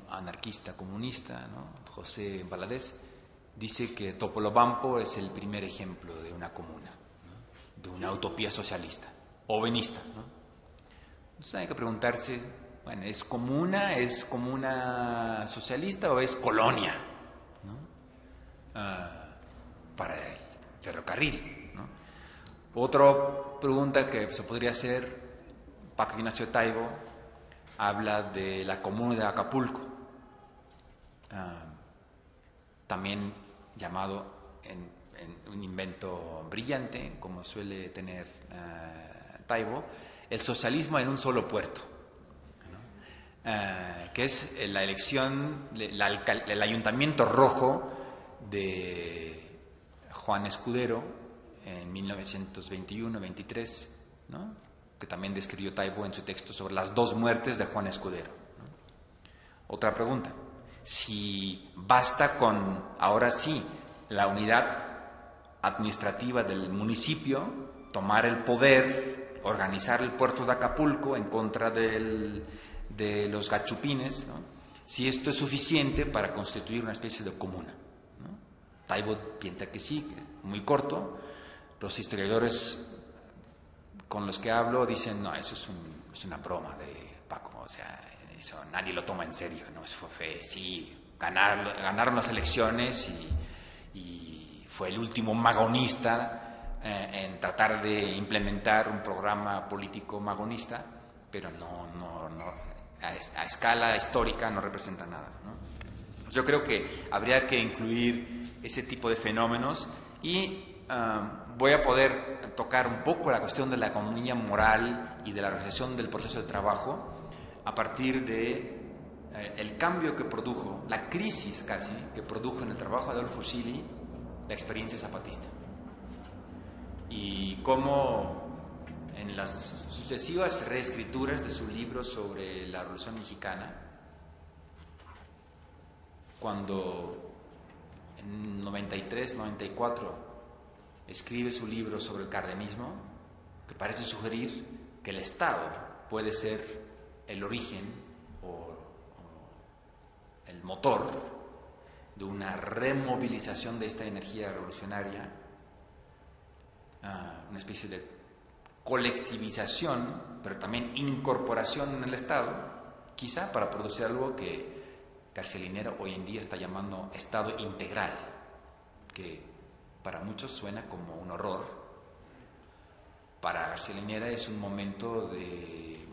anarquista comunista, ¿no? José Valadez, dice que Topolobampo es el primer ejemplo de una comuna, ¿no? De una utopía socialista o benista, ¿no? Entonces hay que preguntarse, bueno, ¿es comuna socialista o es colonia, ¿no? Para el ferrocarril, ¿no? Otra pregunta que se podría hacer, Paco Ignacio Taibo habla de la comuna de Acapulco, también llamado en un invento brillante, como suele tener Taibo, el socialismo en un solo puerto, ¿no? Que es la elección, el ayuntamiento rojo de Juan Escudero en 1921-23, ¿no? Que también describió Taibo en su texto sobre las 2 muertes de Juan Escudero, ¿no? Otra pregunta, si basta con, ahora sí, la unidad administrativa del municipio, tomar el poder, organizar el puerto de Acapulco en contra de los gachupines, ¿no? Si esto es suficiente para constituir una especie de comuna, ¿no? Taibo piensa que sí, que muy corto. Los historiadores con los que hablo dicen, no, eso es una broma de Paco, o sea, eso nadie lo toma en serio, ¿no? Eso fue, sí, ganaron las elecciones y fue el último magonista en tratar de implementar un programa político magonista, pero a escala histórica no representa nada, ¿no? Yo creo que habría que incluir ese tipo de fenómenos y voy a poder tocar un poco la cuestión de la economía moral y de la organización del proceso de trabajo a partir de el cambio que produjo, la crisis casi que produjo en el trabajo de Adolfo Schily la experiencia zapatista, y cómo en las sucesivas reescrituras de su libro sobre la Revolución Mexicana, cuando en 93, 94 escribe su libro sobre el cardenismo, que parece sugerir que el Estado puede ser el origen o el motor de una removilización de esta energía revolucionaria, una especie de colectivización, pero también incorporación en el Estado, quizá para producir algo que García Linera hoy en día está llamando Estado integral, que para muchos suena como un horror. Para García Linera es un momento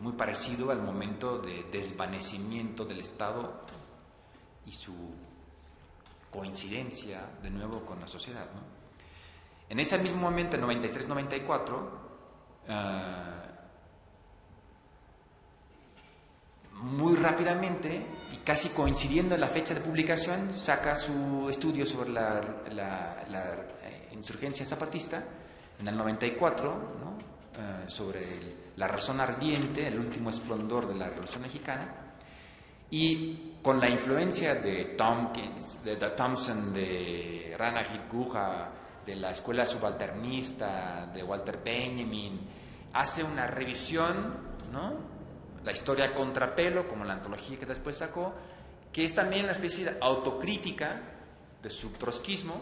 muy parecido al momento de desvanecimiento del Estado y su coincidencia de nuevo con la sociedad, ¿no? En ese mismo momento, en 93-94, muy rápidamente y casi coincidiendo en la fecha de publicación, saca su estudio sobre la insurgencia zapatista en el 94, ¿no? Sobre la razón ardiente, el último esplendor de la Revolución Mexicana, y con la influencia de Tompkins, de Thompson, de Rana Guja, de la escuela subalternista, de Walter Benjamin, hace una revisión, ¿no? La historia a contrapelo, como la antología que después sacó, que es también una especie de autocrítica de su trotskismo,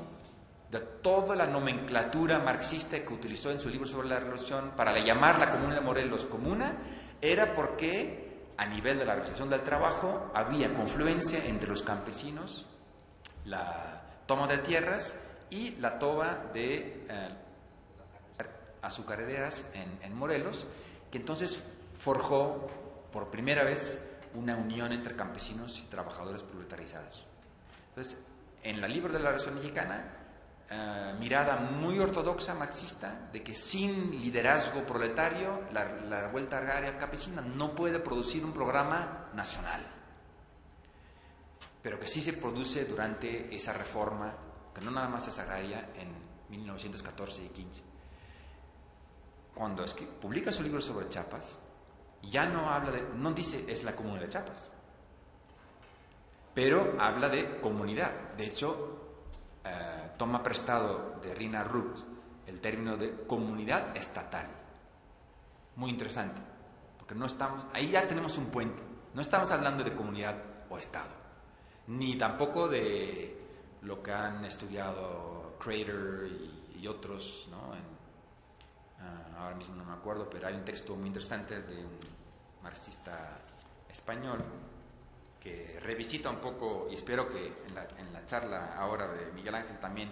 de toda la nomenclatura marxista que utilizó en su libro sobre la revolución para llamar la Comuna de Morelos comuna, era porque a nivel de la organización del trabajo había confluencia entre los campesinos, la toma de tierras y la toma de azucareras en Morelos, que entonces forjó por primera vez una unión entre campesinos y trabajadores proletarizados. Entonces, en el libro de la Revolución Mexicana, mirada muy ortodoxa marxista de que sin liderazgo proletario la revuelta agraria campesina no puede producir un programa nacional, pero que sí se produce durante esa reforma, que no nada más es agraria, en 1914 y 15. Cuando publica su libro sobre Chiapas, ya no habla no dice es la comuna de Chiapas, pero habla de comunidad. De hecho, toma prestado de Rina Ruth el término de comunidad estatal. Muy interesante, porque no estamos, ahí ya tenemos un puente. No estamos hablando de comunidad o estado, ni tampoco de lo que han estudiado Crater y otros, ¿no? Ahora mismo no me acuerdo, pero hay un texto muy interesante de un marxista español que revisita un poco, y espero que en la charla ahora de Miguel Ángel también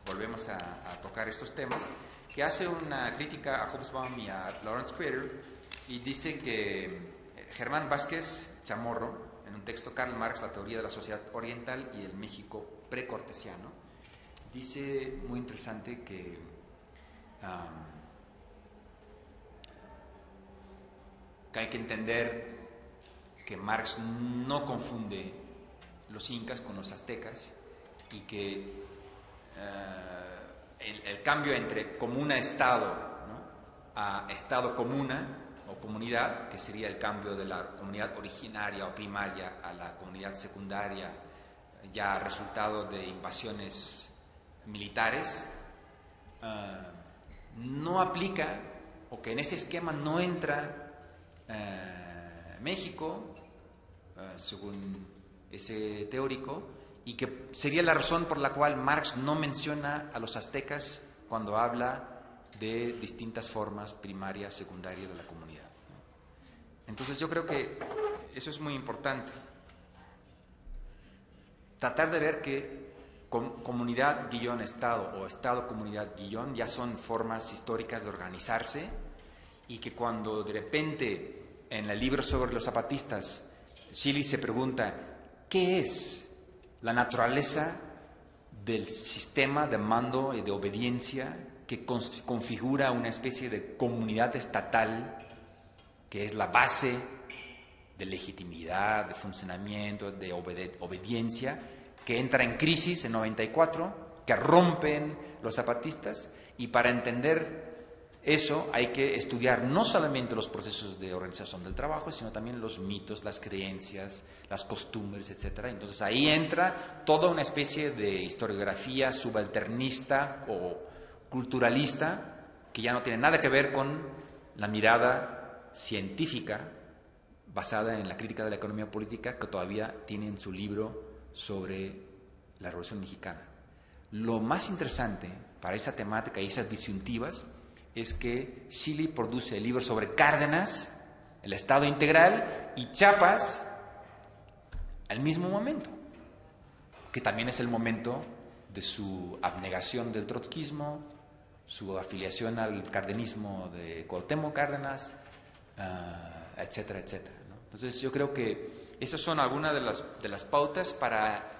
volvemos a tocar estos temas, que hace una crítica a Hobsbawm y a Lawrence Crater, y dice que Germán Vázquez Chamorro, en un texto Karl Marx, la teoría de la sociedad oriental y el México precortesiano, dice muy interesante que hay que entender que Marx no confunde los incas con los aztecas, y que el cambio entre comuna-estado, ¿no? a estado-comuna o comunidad, que sería el cambio de la comunidad originaria o primaria a la comunidad secundaria, ya resultado de invasiones militares, no aplica, o que en ese esquema no entra México, según ese teórico, y que sería la razón por la cual Marx no menciona a los aztecas cuando habla de distintas formas primaria, secundaria de la comunidad, ¿no? Entonces yo creo que eso es muy importante, tratar de ver que comunidad-estado o estado-comunidad- ya son formas históricas de organizarse, y que cuando de repente en el libro sobre los zapatistas Schily se pregunta ¿qué es la naturaleza del sistema de mando y de obediencia que configura una especie de comunidad estatal, que es la base de legitimidad, de funcionamiento, de obediencia, que entra en crisis en 94, que rompen los zapatistas? Y para entender eso hay que estudiar no solamente los procesos de organización del trabajo, sino también los mitos, las creencias, las costumbres, etc. Entonces ahí entra toda una especie de historiografía subalternista o culturalista que ya no tiene nada que ver con la mirada científica basada en la crítica de la economía política que todavía tiene en su libro sobre la Revolución Mexicana. Lo más interesante para esa temática y esas disyuntivas es que Schily produce el libro sobre Cárdenas, el Estado integral, y Chiapas al mismo momento, que también es el momento de su abnegación del trotskismo, su afiliación al cardenismo de Cuauhtémoc Cárdenas, etcétera, etcétera, ¿no? Entonces yo creo que esas son algunas de las pautas para...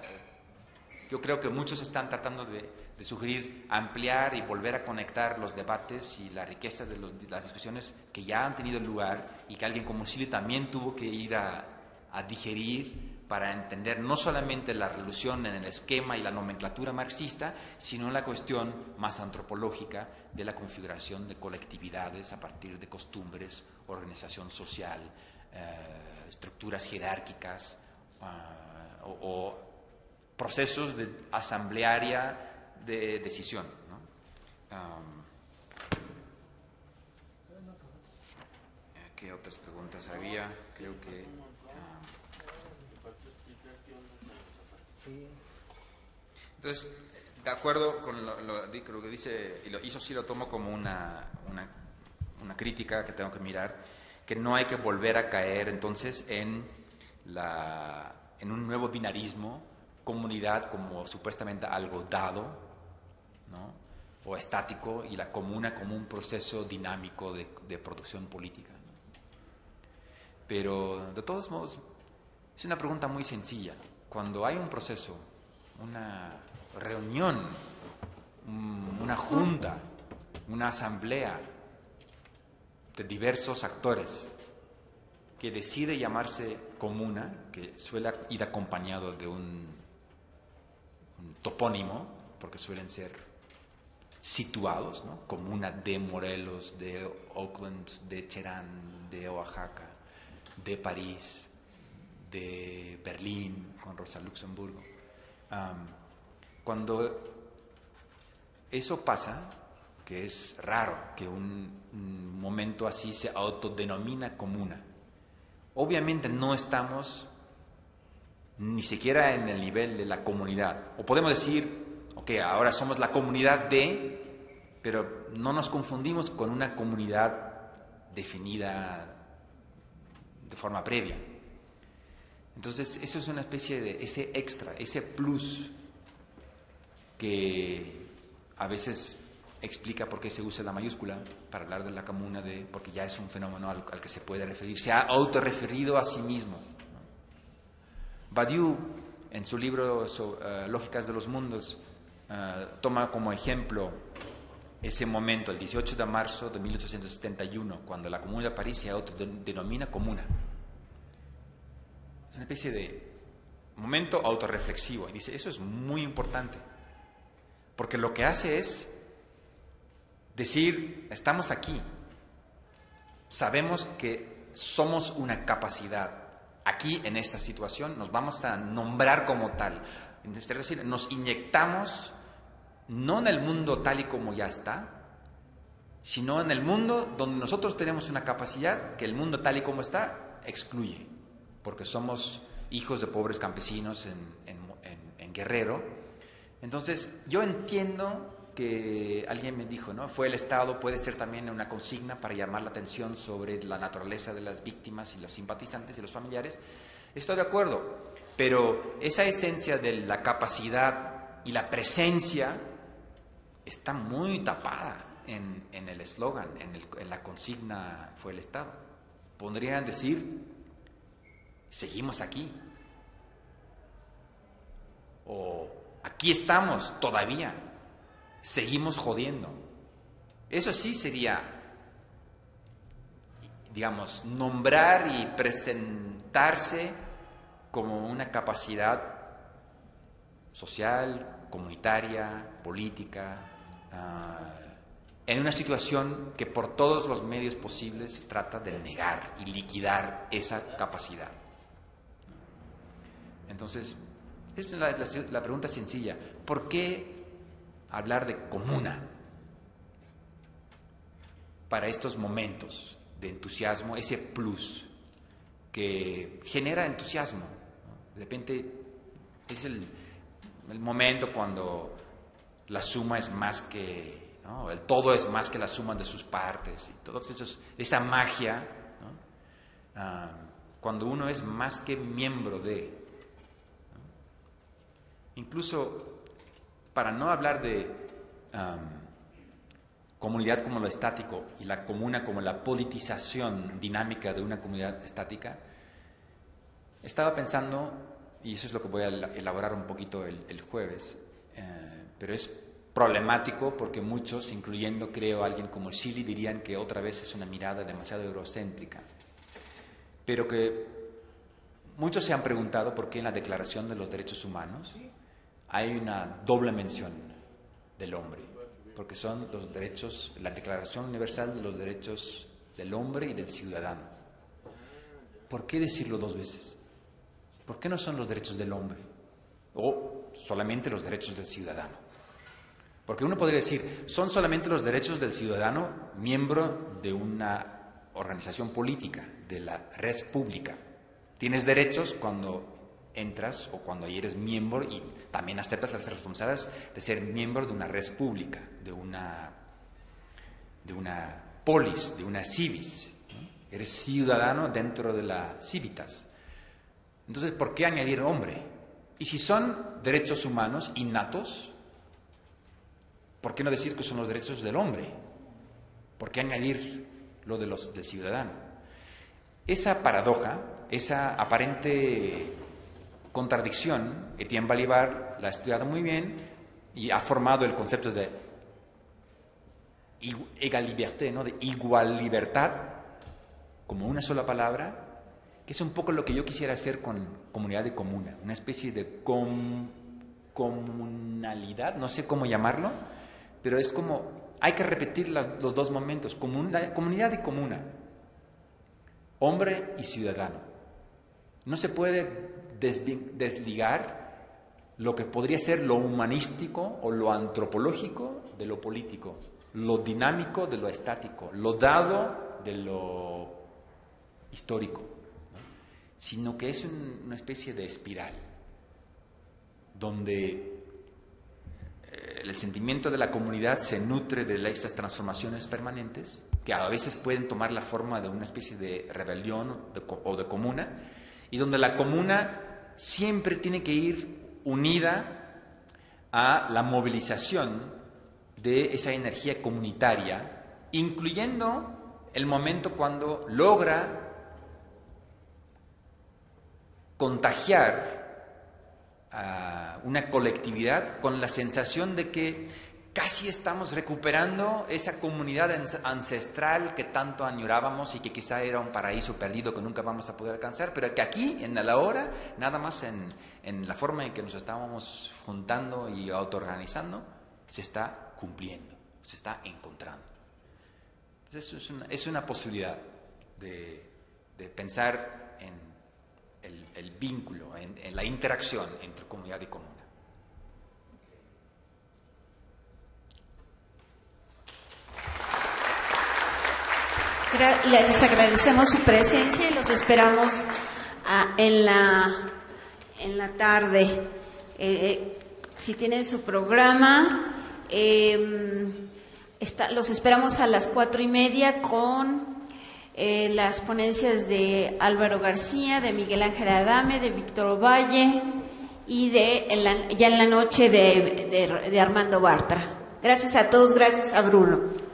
Yo creo que muchos están tratando de sugerir ampliar y volver a conectar los debates y la riqueza de las discusiones que ya han tenido lugar, y que alguien como Schily también tuvo que ir a digerir para entender no solamente la revolución en el esquema y la nomenclatura marxista, sino la cuestión más antropológica de la configuración de colectividades a partir de costumbres, organización social, estructuras jerárquicas o procesos de asamblearia de decisión, ¿no? ¿Qué otras preguntas había? Creo que... Entonces, de acuerdo con lo que dice, y eso sí lo tomo como una crítica que tengo que mirar, que no hay que volver a caer entonces en un nuevo binarismo, comunidad como supuestamente algo dado, ¿no? O estático, y la comuna como un proceso dinámico de producción política, ¿no? Pero de todos modos es una pregunta muy sencilla. Cuando hay un proceso, una reunión, una junta, una asamblea de diversos actores que decide llamarse comuna, que suele ir acompañado de un topónimo, porque suelen ser situados, ¿no? Comuna de Morelos, de Oakland, de Cherán, de Oaxaca, de París, de Berlín, con Rosa Luxemburgo. Cuando eso pasa, que es raro que un momento así se autodenomina comuna, obviamente no estamos ni siquiera en el nivel de la comunidad. O podemos decir, ok, ahora somos la comunidad de, pero no nos confundimos con una comunidad definida de forma previa. Entonces, eso es una especie de ese extra, ese plus que a veces explica por qué se usa la mayúscula para hablar de la comuna de, porque ya es un fenómeno al que se puede referir, se ha autorreferido a sí mismo, ¿no? Badiou, en su libro Lógicas de los Mundos, toma como ejemplo ese momento, el 18 de marzo de 1871, cuando la Comuna de París se autodenomina comuna. Es una especie de momento autorreflexivo, y dice, eso es muy importante, porque lo que hace es decir, estamos aquí, sabemos que somos una capacidad, aquí en esta situación nos vamos a nombrar como tal, es decir, nos inyectamos no en el mundo tal y como ya está, sino en el mundo donde nosotros tenemos una capacidad que el mundo tal y como está excluye, porque somos hijos de pobres campesinos en Guerrero. Entonces yo entiendo que alguien me dijo, ¿no? Fue el Estado, puede ser también una consigna para llamar la atención sobre la naturaleza de las víctimas y los simpatizantes y los familiares. Estoy de acuerdo, pero esa esencia de la capacidad y la presencia está muy tapada en el eslogan, en la consigna fue el Estado. Podrían decir, seguimos aquí, o aquí estamos todavía, seguimos jodiendo. Eso sí sería, digamos, nombrar y presentarse como una capacidad social, comunitaria, política, en una situación que por todos los medios posibles trata de negar y liquidar esa capacidad. Entonces, esa es la pregunta sencilla. ¿Por qué hablar de comuna para estos momentos de entusiasmo, ese plus que genera entusiasmo, ¿no? De repente es el momento cuando la suma es más que, ¿no? El todo es más que la suma de sus partes, y todo eso, esa magia, ¿no? Cuando uno es más que miembro de, ¿no? Incluso para no hablar de comunidad como lo estático y la comuna como la politización dinámica de una comunidad estática, estaba pensando, y eso es lo que voy a elaborar un poquito el jueves, pero es problemático porque muchos, incluyendo creo alguien como Schilly, dirían que otra vez es una mirada demasiado eurocéntrica, pero que muchos se han preguntado por qué en la Declaración de los Derechos Humanos hay una doble mención del hombre, porque son los derechos, la Declaración Universal de los Derechos del Hombre y del Ciudadano. ¿Por qué decirlo dos veces? ¿Por qué no son los derechos del hombre o solamente los derechos del ciudadano? Porque uno podría decir, son solamente los derechos del ciudadano miembro de una organización política, de la res pública. Tienes derechos cuando entras o cuando eres miembro y también aceptas las responsabilidades de ser miembro de una res pública, de una polis, de una civis, ¿no? Eres ciudadano dentro de la civitas. Entonces, ¿por qué añadir hombre? Y si son derechos humanos innatos, ¿por qué no decir que son los derechos del hombre? ¿Por qué añadir lo de los del ciudadano? Esa paradoja, esa aparente contradicción, Etienne Balibar la ha estudiado muy bien y ha formado el concepto de égalité, ¿no? De igual libertad, como una sola palabra, que es un poco lo que yo quisiera hacer con comunidad y comuna, una especie de comunalidad, no sé cómo llamarlo, pero es como, hay que repetir los dos momentos, comunidad y comuna, hombre y ciudadano. No se puede desligar lo que podría ser lo humanístico o lo antropológico de lo político, lo dinámico de lo estático, lo dado de lo histórico, ¿no? Sino que es una especie de espiral donde el sentimiento de la comunidad se nutre de esas transformaciones permanentes que a veces pueden tomar la forma de una especie de rebelión o de comuna, y donde la comuna siempre tiene que ir unida a la movilización de esa energía comunitaria, incluyendo el momento cuando logra contagiar a una colectividad con la sensación de que casi estamos recuperando esa comunidad ancestral que tanto añorábamos y que quizá era un paraíso perdido que nunca vamos a poder alcanzar, pero que aquí, en el ahora, nada más en la forma en que nos estábamos juntando y autoorganizando, se está cumpliendo, se está encontrando. Entonces, es una posibilidad de pensar en el vínculo, en la interacción entre comunidad y comuna. Les agradecemos su presencia y los esperamos en la tarde. Si tienen su programa, los esperamos a las 4:30 con las ponencias de Álvaro García, de Miguel Ángel Adame, de Víctor Ovalle y ya en la noche de Armando Bartra. Gracias a todos, gracias a Bruno.